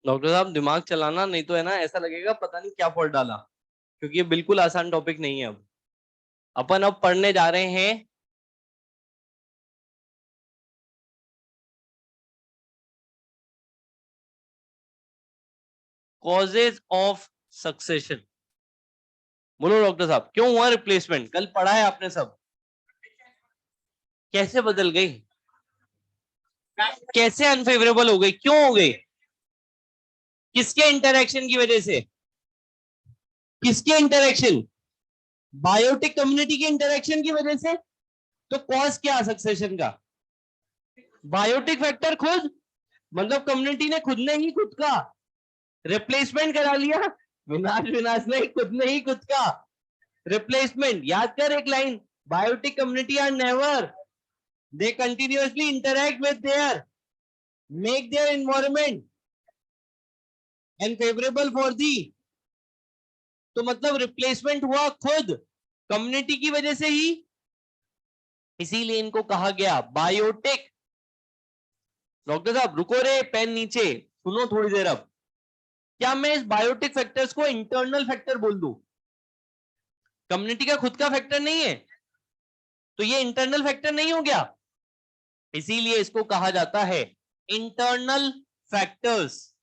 डॉक्टर साहब दिमाग चलाना, नहीं तो है ना ऐसा लगेगा पता नहीं क्या पढ़ डाला, क्योंकि ये बिल्कुल आसान टॉपिक नहीं है। अब अपन अब पढ़ने जा रहे हैं कॉजेज ऑफ सक्सेशन। बोलो डॉक्टर साहब क्यों हुआ रिप्लेसमेंट? कल पढ़ा है आपने सब। कैसे बदल गई? कैसे अनफेवरेबल हो गई? क्यों हो गई? किसके इंटरेक्शन की वजह से? किसके इंटरेक्शन? बायोटिक कम्युनिटी के इंटरेक्शन की वजह से। तो कॉज क्या सक्सेशन का? बायोटिक फैक्टर खुद, मतलब कम्युनिटी ने खुद ने ही खुद का रिप्लेसमेंट करा लिया। विनाश विनाश ने खुद ने ही खुद का रिप्लेसमेंट। याद कर एक line, biotic community are never, they continuously interact with their, make their environment and favourable for the. तो मतलब रिप्लेसमेंट हुआ खुद कम्युनिटी की वजह से ही, इसीलिए इनको कहा गया बायोटिक। डॉक्टर साहब रुको रे, पेन नीचे, सुनो थोड़ी देर। अब क्या मैं इस बायोटिक फैक्टर्स को इंटरनल फैक्टर बोल दूं? कम्युनिटी का खुद का फैक्टर नहीं है तो ये इंटरनल फैक्टर नहीं हो गया, इसीलिए इसको कहा जाता है इंटरनल फैक्टर्स,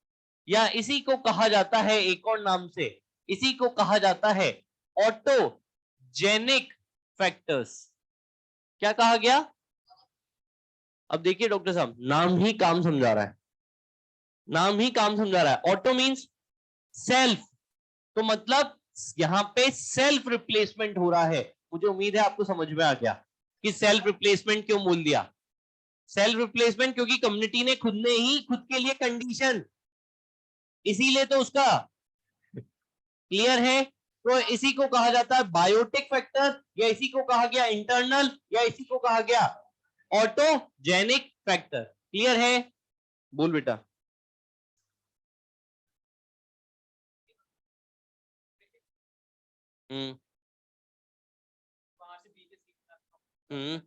या इसी को कहा जाता है एक और नाम से, इसी को कहा जाता है ऑटोजेनिक फैक्टर्स। क्या कहा गया? अब देखिए डॉक्टर साहब, नाम ही काम समझा रहा है, नाम ही काम समझा रहा है। ऑटो मींस सेल्फ, तो मतलब यहां पे सेल्फ रिप्लेसमेंट हो रहा है। मुझे उम्मीद है आपको समझ में आ गया कि सेल्फ रिप्लेसमेंट क्यों बोल दिया। सेल्फ रिप्लेसमेंट क्योंकि कम्युनिटी ने खुद ने ही खुद के लिए कंडीशन, इसीलिए तो उसका क्लियर है। तो इसी को कहा जाता है बायोटिक फैक्टर, या इसी को कहा गया इंटरनल, या इसी को कहा गया ऑटोजेनिक फैक्टर। क्लियर है? बोल बेटा। हम्म हम्म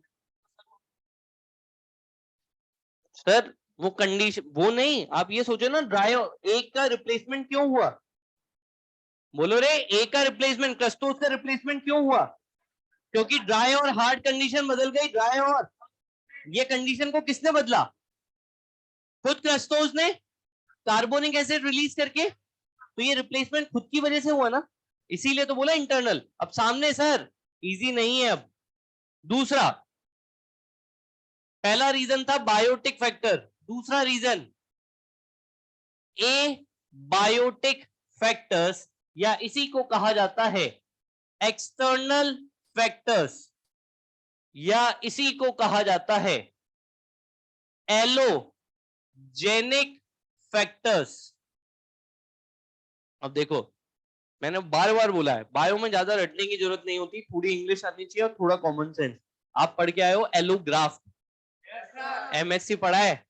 सर वो कंडीशन वो नहीं, आप ये सोचो ना, ड्राई एक का रिप्लेसमेंट क्यों हुआ? बोलो रे, एक का रिप्लेसमेंट, क्रस्टोस का रिप्लेसमेंट क्यों हुआ? क्योंकि ड्राई और हार्ड कंडीशन बदल गई। ड्राई और ये कंडीशन को किसने बदला? खुद क्रस्टोस ने, कार्बोनिक एसिड रिलीज करके। तो ये रिप्लेसमेंट खुद की वजह से हुआ ना, इसीलिए तो बोला इंटरनल। अब सामने सर इजी नहीं है। अब दूसरा, पहला रीजन था बायोटिक फैक्टर, दूसरा रीजन ए बायोटिक फैक्टर्स, या इसी को कहा जाता है एक्सटर्नल फैक्टर्स, या इसी को कहा जाता है एलोजेनिक फैक्टर्स। अब देखो, मैंने बार बार बोला है, बायो में ज्यादा रटने की जरूरत नहीं होती, थोड़ी इंग्लिश आनी चाहिए और थोड़ा कॉमन सेंस। आप पढ़ के आए हो एलोग्राफ, एमएससी पढ़ा है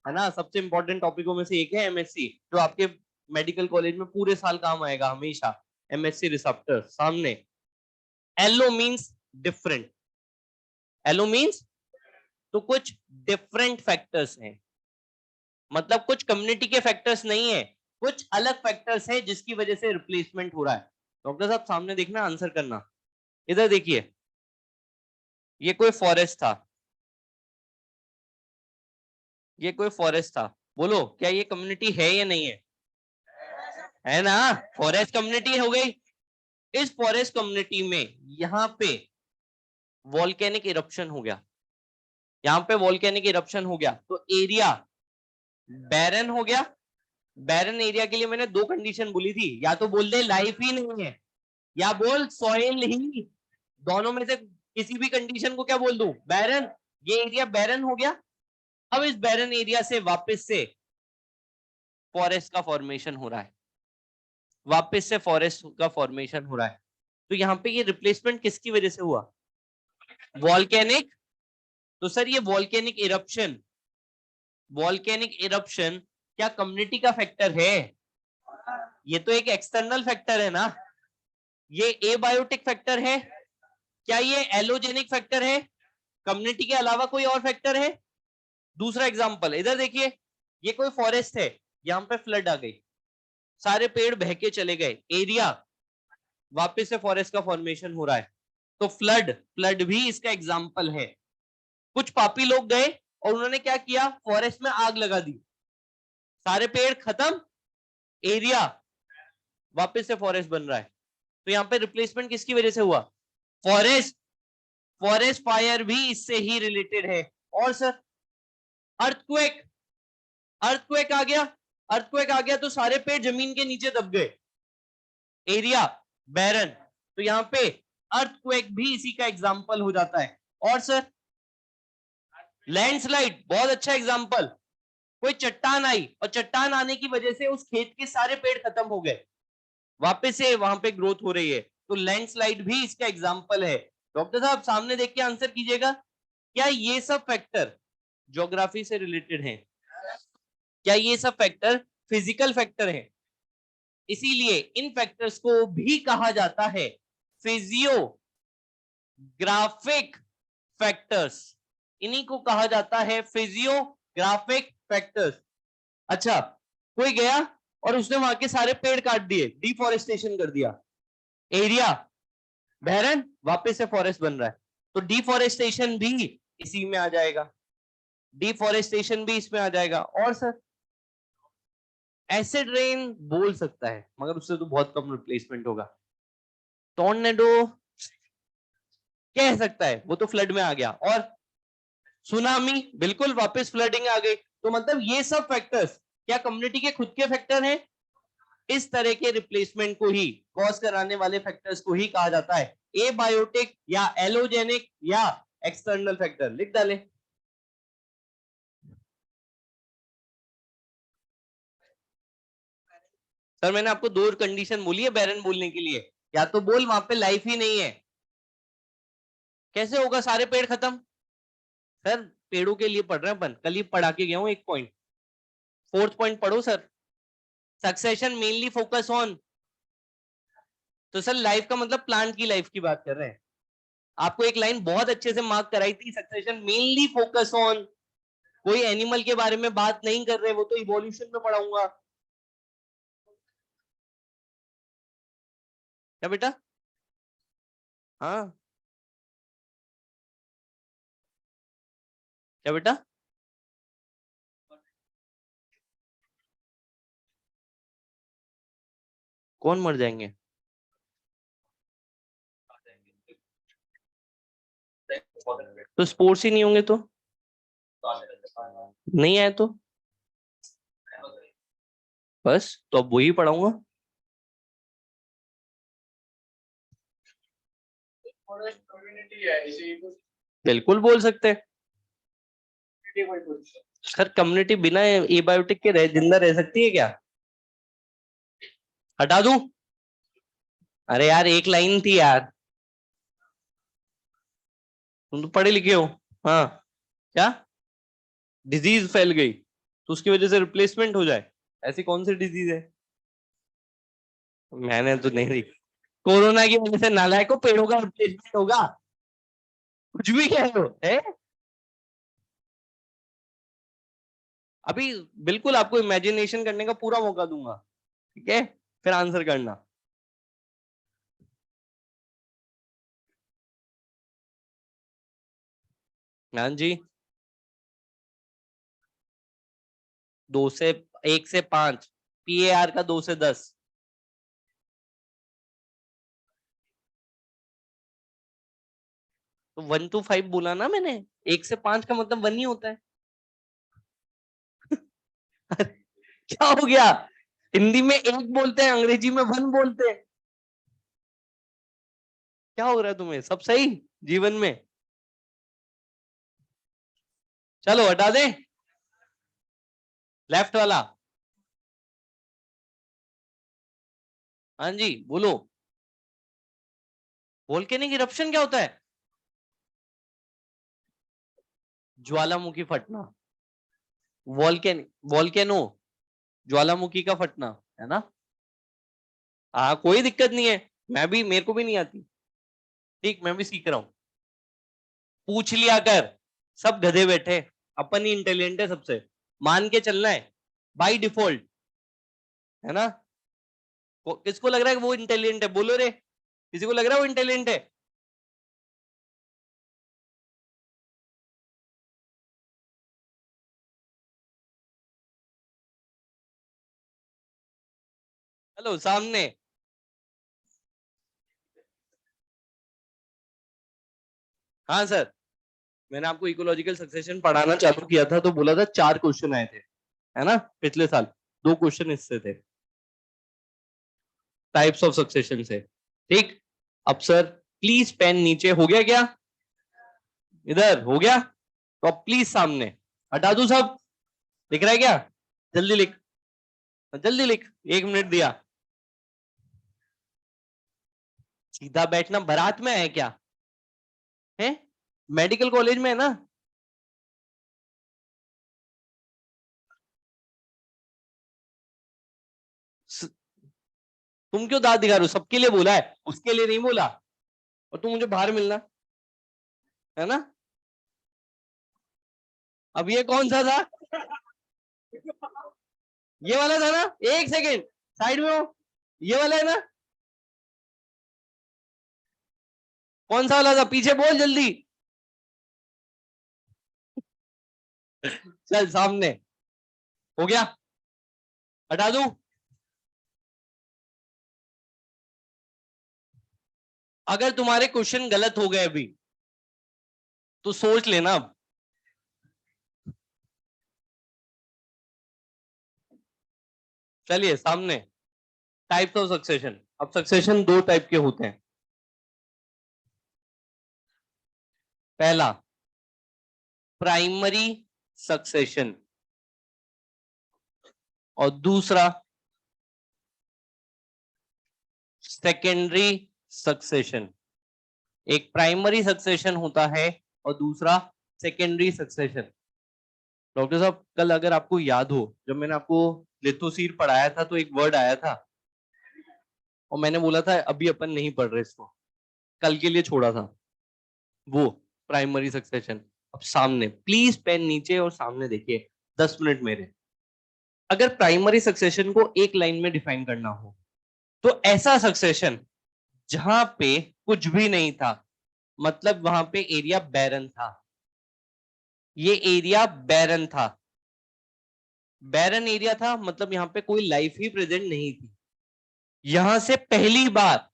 ना? सबसे इंपॉर्टेंट टॉपिकों में से एक है एमएससी, जो आपके मेडिकल कॉलेज में पूरे साल काम आएगा हमेशा। एमएससी रिसेप्टर सामने, allo means different, allo means तो कुछ डिफरेंट फैक्टर्स हैं, मतलब कुछ कम्युनिटी के फैक्टर्स नहीं है, कुछ अलग फैक्टर्स हैं जिसकी वजह से रिप्लेसमेंट हो रहा है। डॉक्टर साहब सामने देखना, आंसर करना। इधर देखिए, ये कोई फॉरेस्ट था, ये कोई फॉरेस्ट था, बोलो क्या ये कम्युनिटी है या नहीं है? है ना? फॉरेस्ट कम्युनिटी हो गई। इस फॉरेस्ट कम्युनिटी में यहाँ पे वॉल्केनिक इरप्शन हो गया, यहाँ पे वॉल्केनिक इरप्शन हो गया, तो एरिया बैरन हो गया। बैरन एरिया के लिए मैंने दो कंडीशन बोली थी, या तो बोल दे लाइफ ही नहीं है, या बोल सॉइल ही, दोनों में से किसी भी कंडीशन को क्या बोल दूं? बैरन। ये एरिया बैरन हो गया। अब इस बैरन एरिया से वापस से फॉरेस्ट का फॉर्मेशन हो रहा है, वापस से फॉरेस्ट का फॉर्मेशन हो रहा है। तो यहाँ पे ये रिप्लेसमेंट किसकी वजह से हुआ? वॉल्केनिक। तो सर ये वॉल्केनिक इरप्शन, वॉल्केनिक इरप्शन क्या कम्युनिटी का फैक्टर है? ये तो एक एक्सटर्नल फैक्टर है ना। ये एबायोटिक फैक्टर है, क्या ये एलोजेनिक फैक्टर है? कम्युनिटी के अलावा कोई और फैक्टर है? दूसरा एग्जांपल इधर देखिए, ये कोई फॉरेस्ट है, यहाँ पे फ्लड आ गई, सारे पेड़ बह के चले गए, एरिया वापस से फॉरेस्ट का फॉर्मेशन हो रहा है। तो फ्लड, फ्लड भी इसका एग्जांपल है। कुछ पापी लोग गए और उन्होंने क्या किया? फॉरेस्ट में आग लगा दी, सारे पेड़ खत्म, एरिया वापस से फॉरेस्ट बन रहा है। तो यहाँ पे रिप्लेसमेंट किसकी वजह से हुआ? फॉरेस्ट फायर भी इससे ही रिलेटेड है। और सर अर्थक्वेक, अर्थक्वेक आ गया, अर्थक्वेक आ गया तो सारे पेड़ जमीन के नीचे दब गए, एरिया बैरन, तो यहाँ पे अर्थक्वेक भी इसी का एग्जांपल हो जाता है। और सर लैंडस्लाइड, बहुत अच्छा एग्जांपल, कोई चट्टान आई और चट्टान आने की वजह से उस खेत के सारे पेड़ खत्म हो गए, वापस से वहां पे ग्रोथ हो रही है, तो लैंडस्लाइड भी इसका एग्जांपल है। डॉक्टर साहब सामने देख के आंसर कीजिएगा, क्या ये सब फैक्टर ज्योग्राफी से रिलेटेड हैं? क्या ये सब फैक्टर फिजिकल फैक्टर हैं? इसीलिए इन फैक्टर्स को भी कहा जाता है फिजियोग्राफिक फैक्टर्स, इन्हीं को कहा जाता है फिजियोग्राफिक फैक्टर्स। अच्छा, कोई गया और उसने वहां के सारे पेड़ काट दिए, डिफोरेस्टेशन कर दिया, एरिया बहरन वापस से फॉरेस्ट बन रहा है, तो डिफोरेस्टेशन भी इसी में आ जाएगा, डिफोरेस्टेशन भी इसमें आ जाएगा। और सर एसिड रेन बोल सकता है, मगर उससे तो बहुत कम रिप्लेसमेंट होगा। टॉर्नेडो कह सकता है, वो तो फ्लड में आ गया। और सुनामी, बिल्कुल वापस फ्लडिंग आ गई। तो मतलब ये सब फैक्टर्स क्या कम्युनिटी के खुद के फैक्टर हैं? इस तरह के रिप्लेसमेंट को ही, कॉज कराने वाले फैक्टर्स को ही कहा जाता है एबायोटिक या एलोजेनिक या एक्सटर्नल फैक्टर। लिख डालें। सर मैंने आपको दो कंडीशन बोली है बैरन बोलने के लिए, या तो बोल वहां पे लाइफ ही नहीं है, कैसे होगा सारे पेड़ खत्म? सर पेड़ों के लिए पढ़ रहे हैं अपन, कल ही पढ़ा के गया हूं एक पॉइंट, फोर्थ पॉइंट पढ़ो sir, succession mainly focus on, तो सर लाइफ का मतलब प्लांट की लाइफ की बात कर रहे हैं। आपको एक लाइन बहुत अच्छे से मार्क कराई थी, सक्सेशन मेनली फोकस ऑन, कोई एनिमल के बारे में बात नहीं कर रहे, वो तो इवोल्यूशन में पढ़ाऊंगा। क्या बेटा? हाँ क्या बेटा? कौन मर जाएंगे? तो स्पोर्ट्स ही नहीं होंगे तो, नहीं आए तो बस, तो अब वही पढ़ाऊंगा। बिल्कुल बोल सकते हैं सर, कम्युनिटी बिना एबायोटिक के जिंदा रह सकती है क्या? हटा दूं? अरे यार एक लाइन थी यार, तुम तो पढ़े लिखे हो। हाँ, क्या डिजीज फैल गई तो उसकी वजह से रिप्लेसमेंट हो जाए, ऐसी कौन सी डिजीज है? मैंने तो नहीं देखी। कोरोना की वजह से नालायक को पेड़ों का रिप्लेसमेंट होगा? कुछ भी कह रहे हो है। अभी बिल्कुल आपको इमेजिनेशन करने का पूरा मौका दूंगा, ठीक है, फिर आंसर करना। हाँ जी, 2 से 1 से 5, PAR का 2 से 10। तो 1 to 5 बोला ना मैंने, 1 से 5 का मतलब 1 ही होता है। क्या हो गया? हिंदी में 1 बोलते हैं, अंग्रेजी में 1 बोलते हैं, क्या हो रहा है तुम्हें? सब सही जीवन में? चलो हटा दे, लेफ्ट वाला। हाँ जी बोलो। वोल्केनिक इरप्शन क्या होता है? ज्वालामुखी फटना, वॉल्केनो, ज्वालामुखी का फटना, है ना? हाँ कोई दिक्कत नहीं है, मैं भी, मेरे को भी नहीं आती, ठीक, मैं भी सीख रहा हूँ। पूछ लिया कर, सब गधे बैठे, अपन ही इंटेलिजेंट है सबसे, मान के चलना है बाई डिफॉल्ट, है ना? किसको लग रहा है कि वो इंटेलिजेंट है, बोलो रे, किसी को लग रहा है वो इंटेलिजेंट है? हेलो सामने, हाँ सर, मैंने आपको इकोलॉजिकल सक्सेशन पढ़ाना चालू किया था तो बोला था 4 क्वेश्चन आए थे, है ना, पिछले साल 2 क्वेश्चन इससे थे, टाइप्स ऑफ सक्सेशन से। ठीक, अब सर प्लीज पेन नीचे, हो गया क्या? इधर हो गया तो अब प्लीज सामने हटा दू सब, दिख रहा है क्या? जल्दी लिख, जल्दी लिख, 1 मिनट दिया। सीधा बैठना बारात में है क्या? है, मेडिकल कॉलेज में है ना? तुम क्यों दांत दिखा रहे हो? सबके लिए बोला है, उसके लिए नहीं बोला। और तुम मुझे बाहर मिलना, है ना? अब ये कौन सा था? ये वाला था ना? 1 सेकेंड साइड में हो, ये वाला है ना? कौन सा वाला था? पीछे बोल जल्दी। चल सामने, हो गया, हटा दूं? अगर तुम्हारे क्वेश्चन गलत हो गए अभी तो सोच लेना। अब चलिए सामने, टाइप्स ऑफ सक्सेशन। अब सक्सेशन 2 टाइप के होते हैं। पहला प्राइमरी सक्सेशन और दूसरा सेकेंडरी सक्सेशन। एक प्राइमरी सक्सेशन होता है और दूसरा सेकेंडरी सक्सेशन। डॉक्टर साहब, कल अगर आपको याद हो, जब मैंने आपको लिथोसीर पढ़ाया था तो एक वर्ड आया था और मैंने बोला था अभी अपन नहीं पढ़ रहे इसको, कल के लिए छोड़ा था, वो प्राइमरी सक्सेशन। अब सामने प्लीज पेन नीचे और सामने देखिए, 10 मिनट मेरे। अगर प्राइमरी सक्सेशन को एक लाइन में डिफाइन करना हो तो ऐसा सक्सेशन जहां पे कुछ भी नहीं था, मतलब वहां पे एरिया बैरन था, ये एरिया बैरन था। बैरन एरिया था मतलब यहां पे कोई लाइफ ही प्रेजेंट नहीं थी। यहां से पहली बार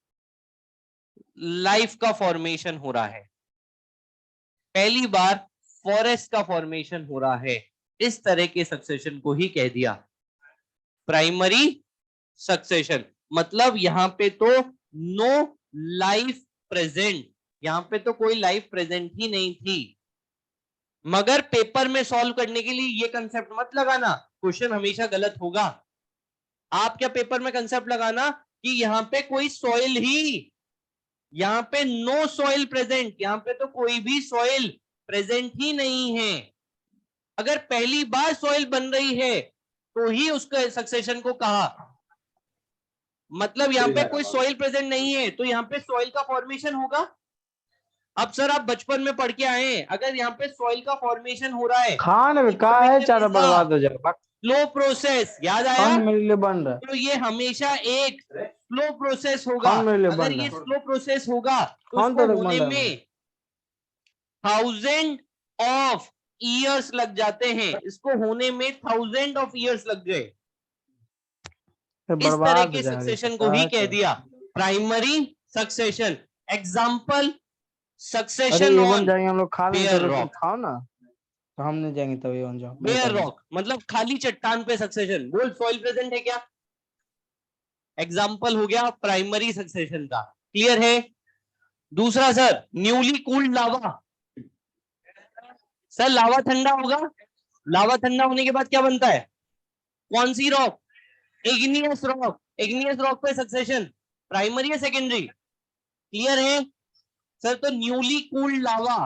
लाइफ का फॉर्मेशन हो रहा है, पहली बार फॉरेस्ट का फॉर्मेशन हो रहा है। इस तरह के सक्सेशन को ही कह दिया प्राइमरी सक्सेशन। मतलब यहां पे तो नो लाइफ प्रेजेंट, यहां पे तो कोई लाइफ प्रेजेंट ही नहीं थी। मगर पेपर में सॉल्व करने के लिए ये कंसेप्ट मत लगाना, क्वेश्चन हमेशा गलत होगा। आप क्या पेपर में कंसेप्ट लगाना कि यहां पे कोई सॉइल ही, यहां पे नो सॉइल प्रेजेंट, यहां पे तो कोई भी सॉइल प्रेजेंट ही नहीं है। अगर पहली बार सॉइल बन रही है तो ही उसका सक्सेशन को कहा, मतलब यहां पे कोई सॉइल प्रेजेंट नहीं है तो यहां पे सॉइल का फॉर्मेशन होगा। अब सर आप बचपन में पढ़ के आए, अगर यहाँ पे सॉइल का फॉर्मेशन हो रहा है, खान में का है, चारा बर्बाद हो जाएगा। स्लो प्रोसेस, याद आया? खान मेरे लिए बन रहा है, तो ये हमेशा एक स्लो प्रोसेस होगा। खान मेरे लिए अगर बन ये रहा है, स्लो प्रोसेस होगा तो खान इसको तो होने बन रहा है। में 1000 ऑफ ईयर्स लग जाते हैं, इसको होने में 1000 ऑफ ईयर्स लग गए। इस तरह बर्बाद हो के जाएगा, सक्सेशन को का ही है कह तो। दिया प्राइमरी सक्सेशन। एग्जाम्पल, अरे सक्सेशन एवन ऑन जाएंगे हम लोग, खा लेंगे तो बेयर तुम रॉक। खाओ ना, तो हम नहीं जाएंगे तब एवन जाओ, मैं बेयर बता दूं। रॉक मतलब खाली चट्टान पे सक्सेशन, बोल सॉइल प्रेजेंट है क्या? एग्जाम्पल हो गया प्राइमरी सक्सेशन का, क्लियर है? दूसरा सर, न्यूली कूल्ड लावा। सर लावा ठंडा होगा, लावा ठंडा होने के बाद क्या बनता है? कौन सी rock? Igneous rock. Igneous rock पे सक्सेशन प्राइमरी है सेकेंडरी? क्लियर है? सर तो न्यूली कूल्ड लावा,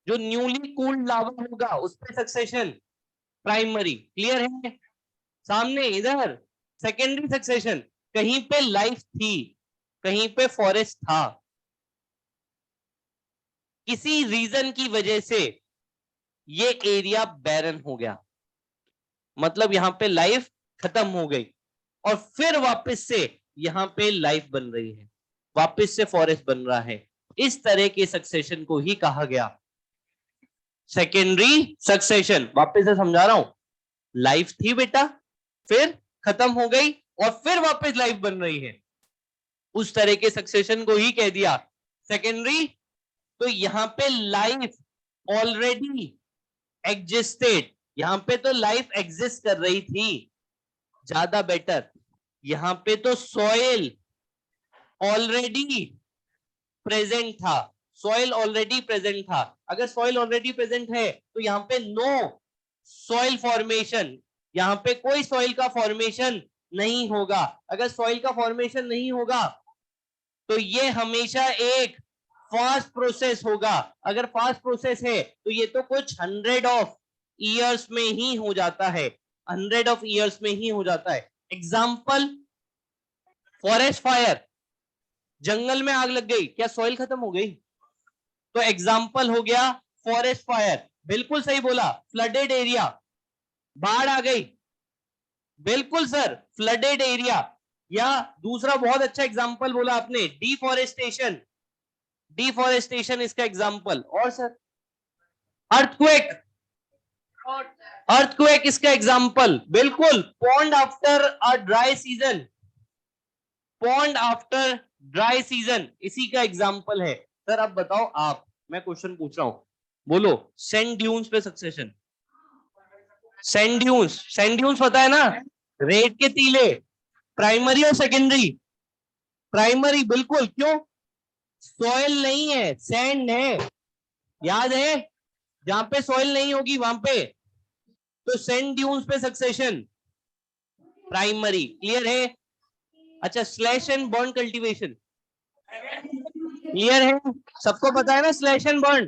जो न्यूली कूल्ड लावा होगा उस पे सक्सेशन प्राइमरी, क्लियर है? सामने इधर सेकेंडरी सक्सेशन, कहीं पे लाइफ थी, कहीं पे फॉरेस्ट था, किसी रीजन की वजह से ये एरिया बैरन हो गया, मतलब यहां पे लाइफ खत्म हो गई और फिर वापस से यहां पे लाइफ बन रही है, वापस से फॉरेस्ट बन रहा है। इस तरह के सक्सेशन को ही कहा गया सेकेंडरी सक्सेशन। वापस से समझा रहा हूं, लाइफ थी बेटा, फिर खत्म हो गई और फिर वापस लाइफ बन रही है, उस तरह के सक्सेशन को ही कह दिया सेकेंडरी तो यहाँ पे लाइफ ऑलरेडी एग्जिस्टेड, यहाँ पे तो लाइफ एग्जिस्ट कर रही थी, ज्यादा बेटर। यहाँ पे तो सॉइल ऑलरेडी प्रेजेंट था, सॉइल ऑलरेडी प्रेजेंट था। अगर सॉइल ऑलरेडी प्रेजेंट है तो यहाँ पे नो सॉइल फॉर्मेशन, यहाँ पे कोई सॉइल का फॉर्मेशन नहीं होगा। अगर सॉइल का फॉर्मेशन नहीं होगा तो ये हमेशा एक फास्ट प्रोसेस होगा। अगर फास्ट प्रोसेस है तो ये तो कुछ 100 ऑफ ईयर्स में ही हो जाता है, 100 ऑफ ईयर्स में ही हो जाता है। एग्जाम्पल, फॉरेस्ट फायर, जंगल में आग लग गई, क्या सॉइल खत्म हो गई? तो एग्जाम्पल हो गया फॉरेस्ट फायर। बिल्कुल सही बोला, फ्लडेड एरिया, बाढ़ आ गई, बिल्कुल सर, फ्लडेड एरिया। या दूसरा बहुत अच्छा एग्जाम्पल बोला आपने, डिफॉरेस्टेशन, डिफॉरेस्टेशन इसका एग्जाम्पल। और सर अर्थक्वेक, अर्थक्वेक इसका एग्जाम्पल, बिल्कुल। Pond after a dry season, pond after dry season इसी का एग्जाम्पल है। सर अब बताओ आप, मैं क्वेश्चन पूछ रहा हूं, बोलो सैंड ड्यून्स पे succession. Sand dunes, sand dunes पता है ना, रेत के टीले, प्राइमरी और सेकेंडरी। प्राइमरी बिल्कुल, क्यों? सॉइल नहीं है, सैंड है, याद है? जहां पे सॉइल नहीं होगी वहां पे तो सैंड ड्यून्स पे सक्सेशन, प्राइमरी। क्लियर है? अच्छा, slash and burn cultivation clear है? सबको पता है ना, स्लैश एंड बर्न,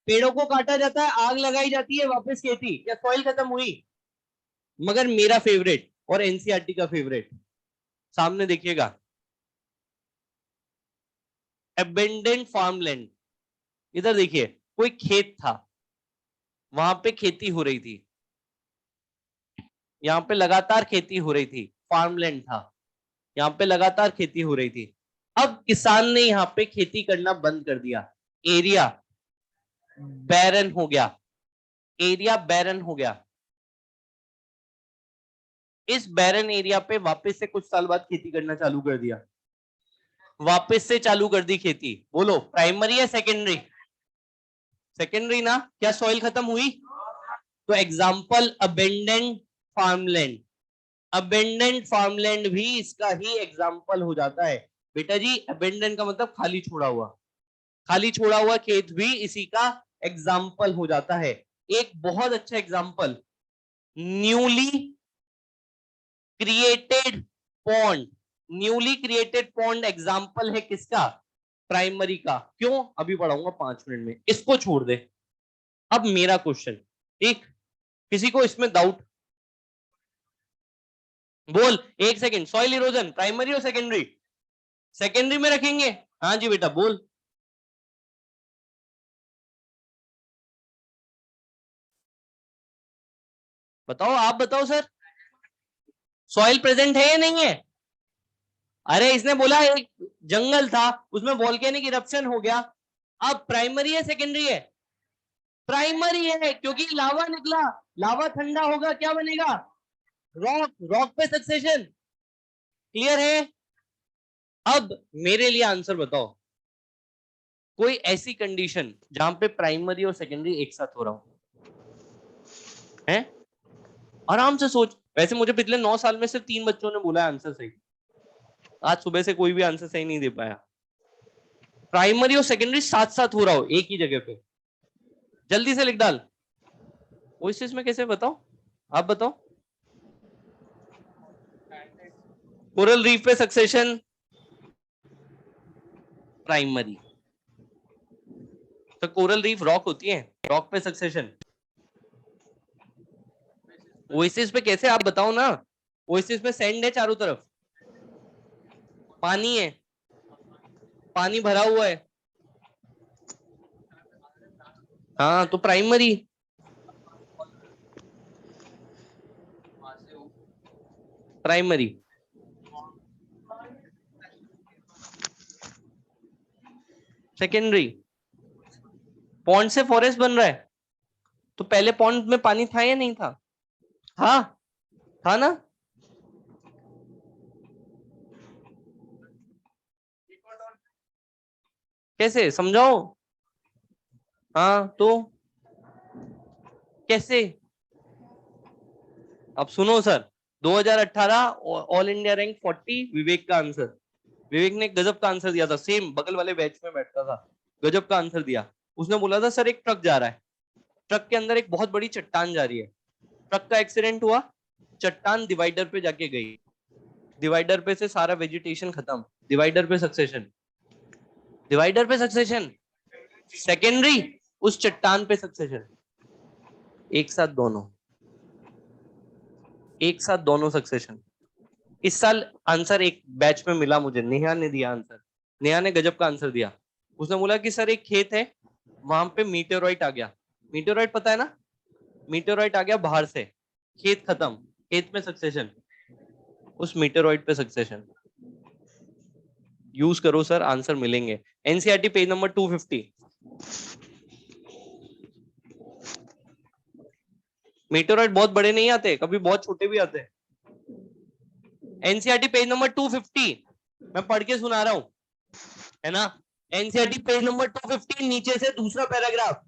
पेड़ों को काटा जाता है, आग लगाई जाती है, वापस खेती, क्या सॉइल खत्म हुई? मगर मेरा फेवरेट और एनसीईआरटी का फेवरेट, सामने देखिएगा, अबेंडेंट फार्मलैंड। इधर देखिए, कोई खेत था, वहां पे खेती हो रही थी, यहाँ पे लगातार खेती हो रही थी, फार्मलैंड था, यहाँ पे लगातार खेती हो रही थी। अब किसान ने यहाँ पे खेती करना बंद कर दिया, एरिया बैरन हो गया, एरिया बैरन हो गया। इस बैरन एरिया पे वापस से कुछ साल बाद खेती करना चालू कर दिया, वापस से चालू कर दी खेती। बोलो प्राइमरी या सेकेंडरी? सेकेंडरी ना, क्या सॉइल खत्म हुई? तो example abandoned farmland, abandoned farmland भी इसका ही एग्जाम्पल हो जाता है। बेटा जी अबेंडेंट का मतलब खाली छोड़ा हुआ, खाली छोड़ा हुआ खेत भी इसी का एग्जाम्पल हो जाता है। एक बहुत अच्छा example, newly created pond, newly created pond example है किसका? प्राइमरी का। क्यों? अभी पढ़ाऊंगा 5 मिनट में, इसको छोड़ दे। अब मेरा क्वेश्चन, ठीक, किसी को इसमें डाउट? बोल, एक सेकंड, सॉइल इरोजन प्राइमरी और सेकेंडरी? सेकेंडरी में रखेंगे, हाँ जी बेटा बोल। बताओ, आप बताओ सर, सॉइल प्रेजेंट है या नहीं है? अरे इसने बोला एक जंगल था, उसमें वोल्केनिक इरप्शन हो गया, अब प्राइमरी है सेकेंडरी है? प्राइमरी है, क्योंकि लावा निकला, लावा ठंडा होगा, क्या बनेगा? रॉक, रॉक पे सक्सेशन। क्लियर है? अब मेरे लिए आंसर बताओ, कोई ऐसी कंडीशन जहां पे प्राइमरी और सेकेंडरी एक साथ हो रहा हो है? आराम से सोच। वैसे मुझे पिछले 9 साल में सिर्फ 3 बच्चों ने बोला आंसर सही, आज सुबह से कोई भी आंसर सही नहीं दे पाया। प्राइमरी और सेकेंडरी साथ साथ हो रहा हो एक ही जगह पे, जल्दी से लिख डाल। उस चीज में कैसे, बताओ, आप बताओ। कोरल रीफ पे सक्सेशन प्राइमरी, तो कोरल रीफ रॉक होती है, रॉक पे सक्सेशन। ओएसिस पे कैसे, आप बताओ ना। ओएसिस पे सैंड है चारों तरफ, पानी है, पानी भरा हुआ है, हाँ तो प्राइमरी। प्राइमरी सेकेंडरी, पॉन्ड से फॉरेस्ट बन रहा है, तो पहले पॉन्ड में पानी था या नहीं था? हाँ था ना। कैसे समझाओ? हाँ तो कैसे? अब सुनो सर, 2018 ऑल इंडिया रैंक 40, विवेक का आंसर। विवेक ने गजब का आंसर दिया था, सेम बगल वाले बैच में बैठता था, गजब का आंसर दिया। उसने बोला था सर एक ट्रक जा रहा है, ट्रक के अंदर एक बहुत बड़ी चट्टान जा रही है, ट्रक का एक्सीडेंट हुआ, चट्टान डिवाइडर पे जाके गई, डिवाइडर पे से सारा वेजिटेशन खत्म, डिवाइडर पे सक्सेशन, डिवाइडर पे सक्सेशन, सेकेंडरी उस चट्टान पे सक्सेशन, एक साथ दोनों, एक साथ दोनों सक्सेशन। इस साल आंसर एक बैच में मिला मुझे, नेहा ने दिया आंसर, नेहा ने गजब का आंसर दिया। उसने बोला कि सर एक खेत है, वहां पे मीटेरोइट आ गया, मीटेरोइट पता है ना, मीटेरोइट आ गया बाहर से, खेत खत्म, खेत में सक्सेशन, उस मीटेरोइट पे सक्सेशन। यूज करो सर, आंसर मिलेंगे। NCERT page number 250। मीटेरोइट बहुत बड़े नहीं आते, कभी बहुत छोटे भी आते हैं। एनसीईआरटी पेज नंबर 250, मैं पढ़ के सुना रहा हूं, है ना। एनसीईआरटी पेज नंबर 250, नीचे से दूसरा पैराग्राफ,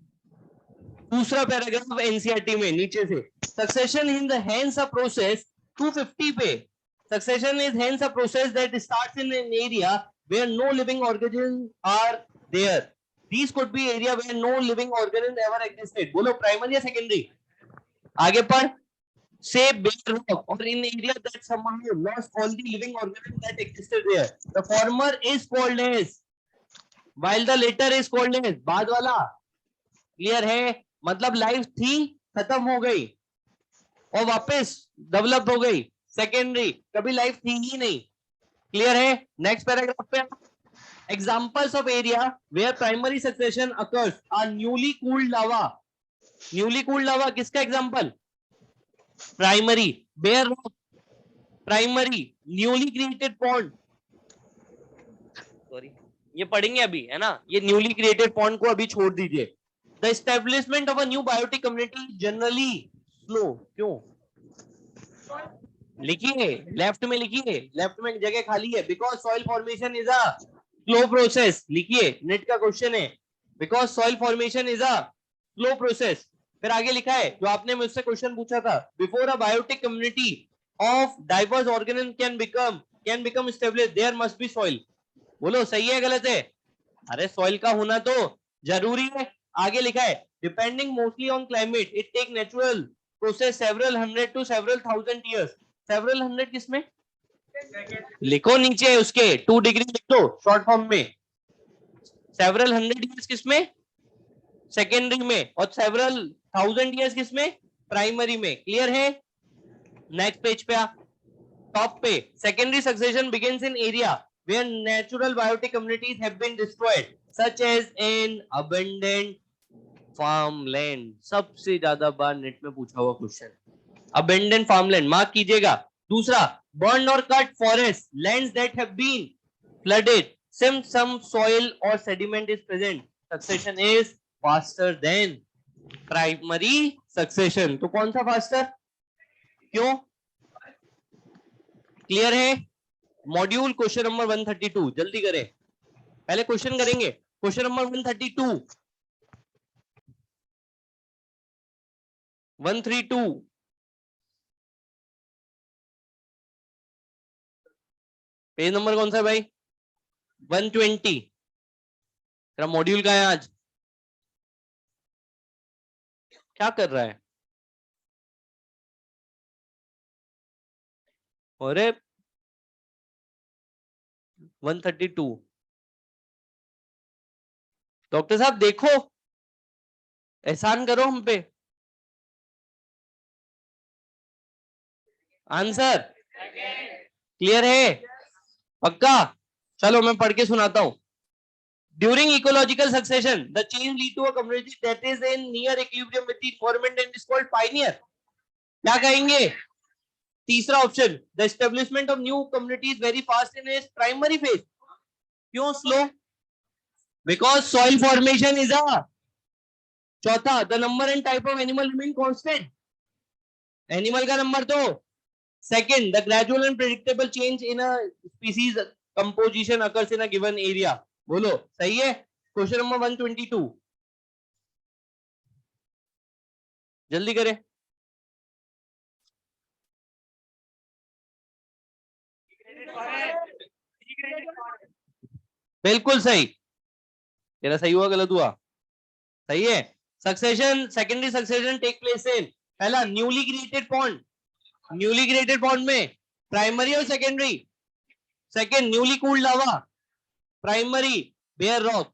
दूसरा पैराग्राफ एनसीईआरटी में नीचे से, succession in the hence a process, 250 पे, succession is hence a process that starts in an area where no living organism are there, this could be area where no living organism ever existed. बोलो primary या secondary? आगे पढ़। Say bare rock or in area that somehow lost all the living organisms that existed there. The former is called as, while the latter is called as, बाद वाला clear है, मतलब life थी, खत्म हो गई और वापस डेवलप हो गई। सेकेंडरी कभी लाइफ थी ही नहीं, क्लियर है। नेक्स्ट पैराग्राफ पे, examples of area where primary succession occurs are newly cooled lava, newly cooled lava किसका example? Primary, bare rock primary, newly created pond, sorry ये पढ़ेंगे अभी, है ना, ये न्यूली क्रिएटेड पॉन्ड को अभी छोड़ दीजिए। The establishment of a new biotic community generally slow, क्यों? लिखिए, लेफ्ट में लिखिए, लेफ्ट में जगह खाली है, because soil formation is a slow process, लिखिए, नेट का क्वेश्चन है, because soil formation is a slow process. फिर आगे लिखा है जो आपने मुझसे क्वेश्चन पूछा था, before a biotic community of diverse organism can become established there must be soil. बोलो सही है गलत है? अरे सॉइल का होना तो जरूरी है। आगे लिखा है depending mostly on climate it take natural process several hundred to several thousand years. Several hundred किसमें? लिखो नीचे उसके 2 डिग्री लिख दो शॉर्ट फॉर्म में। सेवरल हंड्रेड ईयर्स किसमें? सेकेंडरी में। और सेवरल थाउजेंड ईयर्स किसमें? प्राइमरी में। क्लियर है? नेक्स्ट पेज पे आ, टॉप पे, secondary succession begins in area where natural biotic communities have been destroyed such as in abundant farmland। सबसे ज्यादा बार नेट में पूछा हुआ क्वेश्चन, abundant farmland मार्क कीजिएगा। दूसरा, burned or cut forest lands that have been flooded since some soil or sediment is present, succession is faster than primary succession। तो कौन सा फास्टर, क्यों? क्लियर है? मॉड्यूल क्वेश्चन नंबर 132, जल्दी करें, पहले क्वेश्चन करेंगे। क्वेश्चन नंबर 132, 132 पेज नंबर कौन सा है भाई? 120। तेरा मॉड्यूल का है आज, क्या कर रहा है? अरे 132 डॉक्टर साहब देखो, एहसान करो हम पे। आंसर क्लियर है? पक्का? चलो मैं पढ़ के सुनाता हूं। During ecological succession the change lead to a community that is in near equilibrium with the environment and is called pioneer. क्या कहेंगे? तीसरा option, the establishment of new communities very fast in its primary phase. क्यों slow? Because soil formation is a. चौथा, the number and type of animal remain constant, animal का number तो। Second, the gradual and predictable change in a species composition occurs in a given area. बोलो सही है? Question number 122, जल्दी करें। बिल्कुल सही। तेरा सही हुआ गलत हुआ? सही है। Succession, secondary succession take place in, पहला newly created pond, newly created pond में प्राइमरी और secondary, second newly cooled lava, primary bare rock,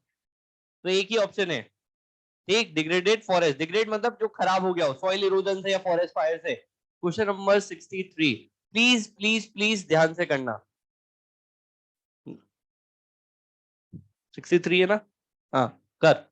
तो एक ही ऑप्शन है। ठीक, डिग्रेडेड फॉरेस्ट, डिग्रेड मतलब जो खराब हो गया हो सॉइल इरोजन से या फॉरेस्ट फायर से। Question number 63, please please please ध्यान से करना। 63 है ना? हाँ कर।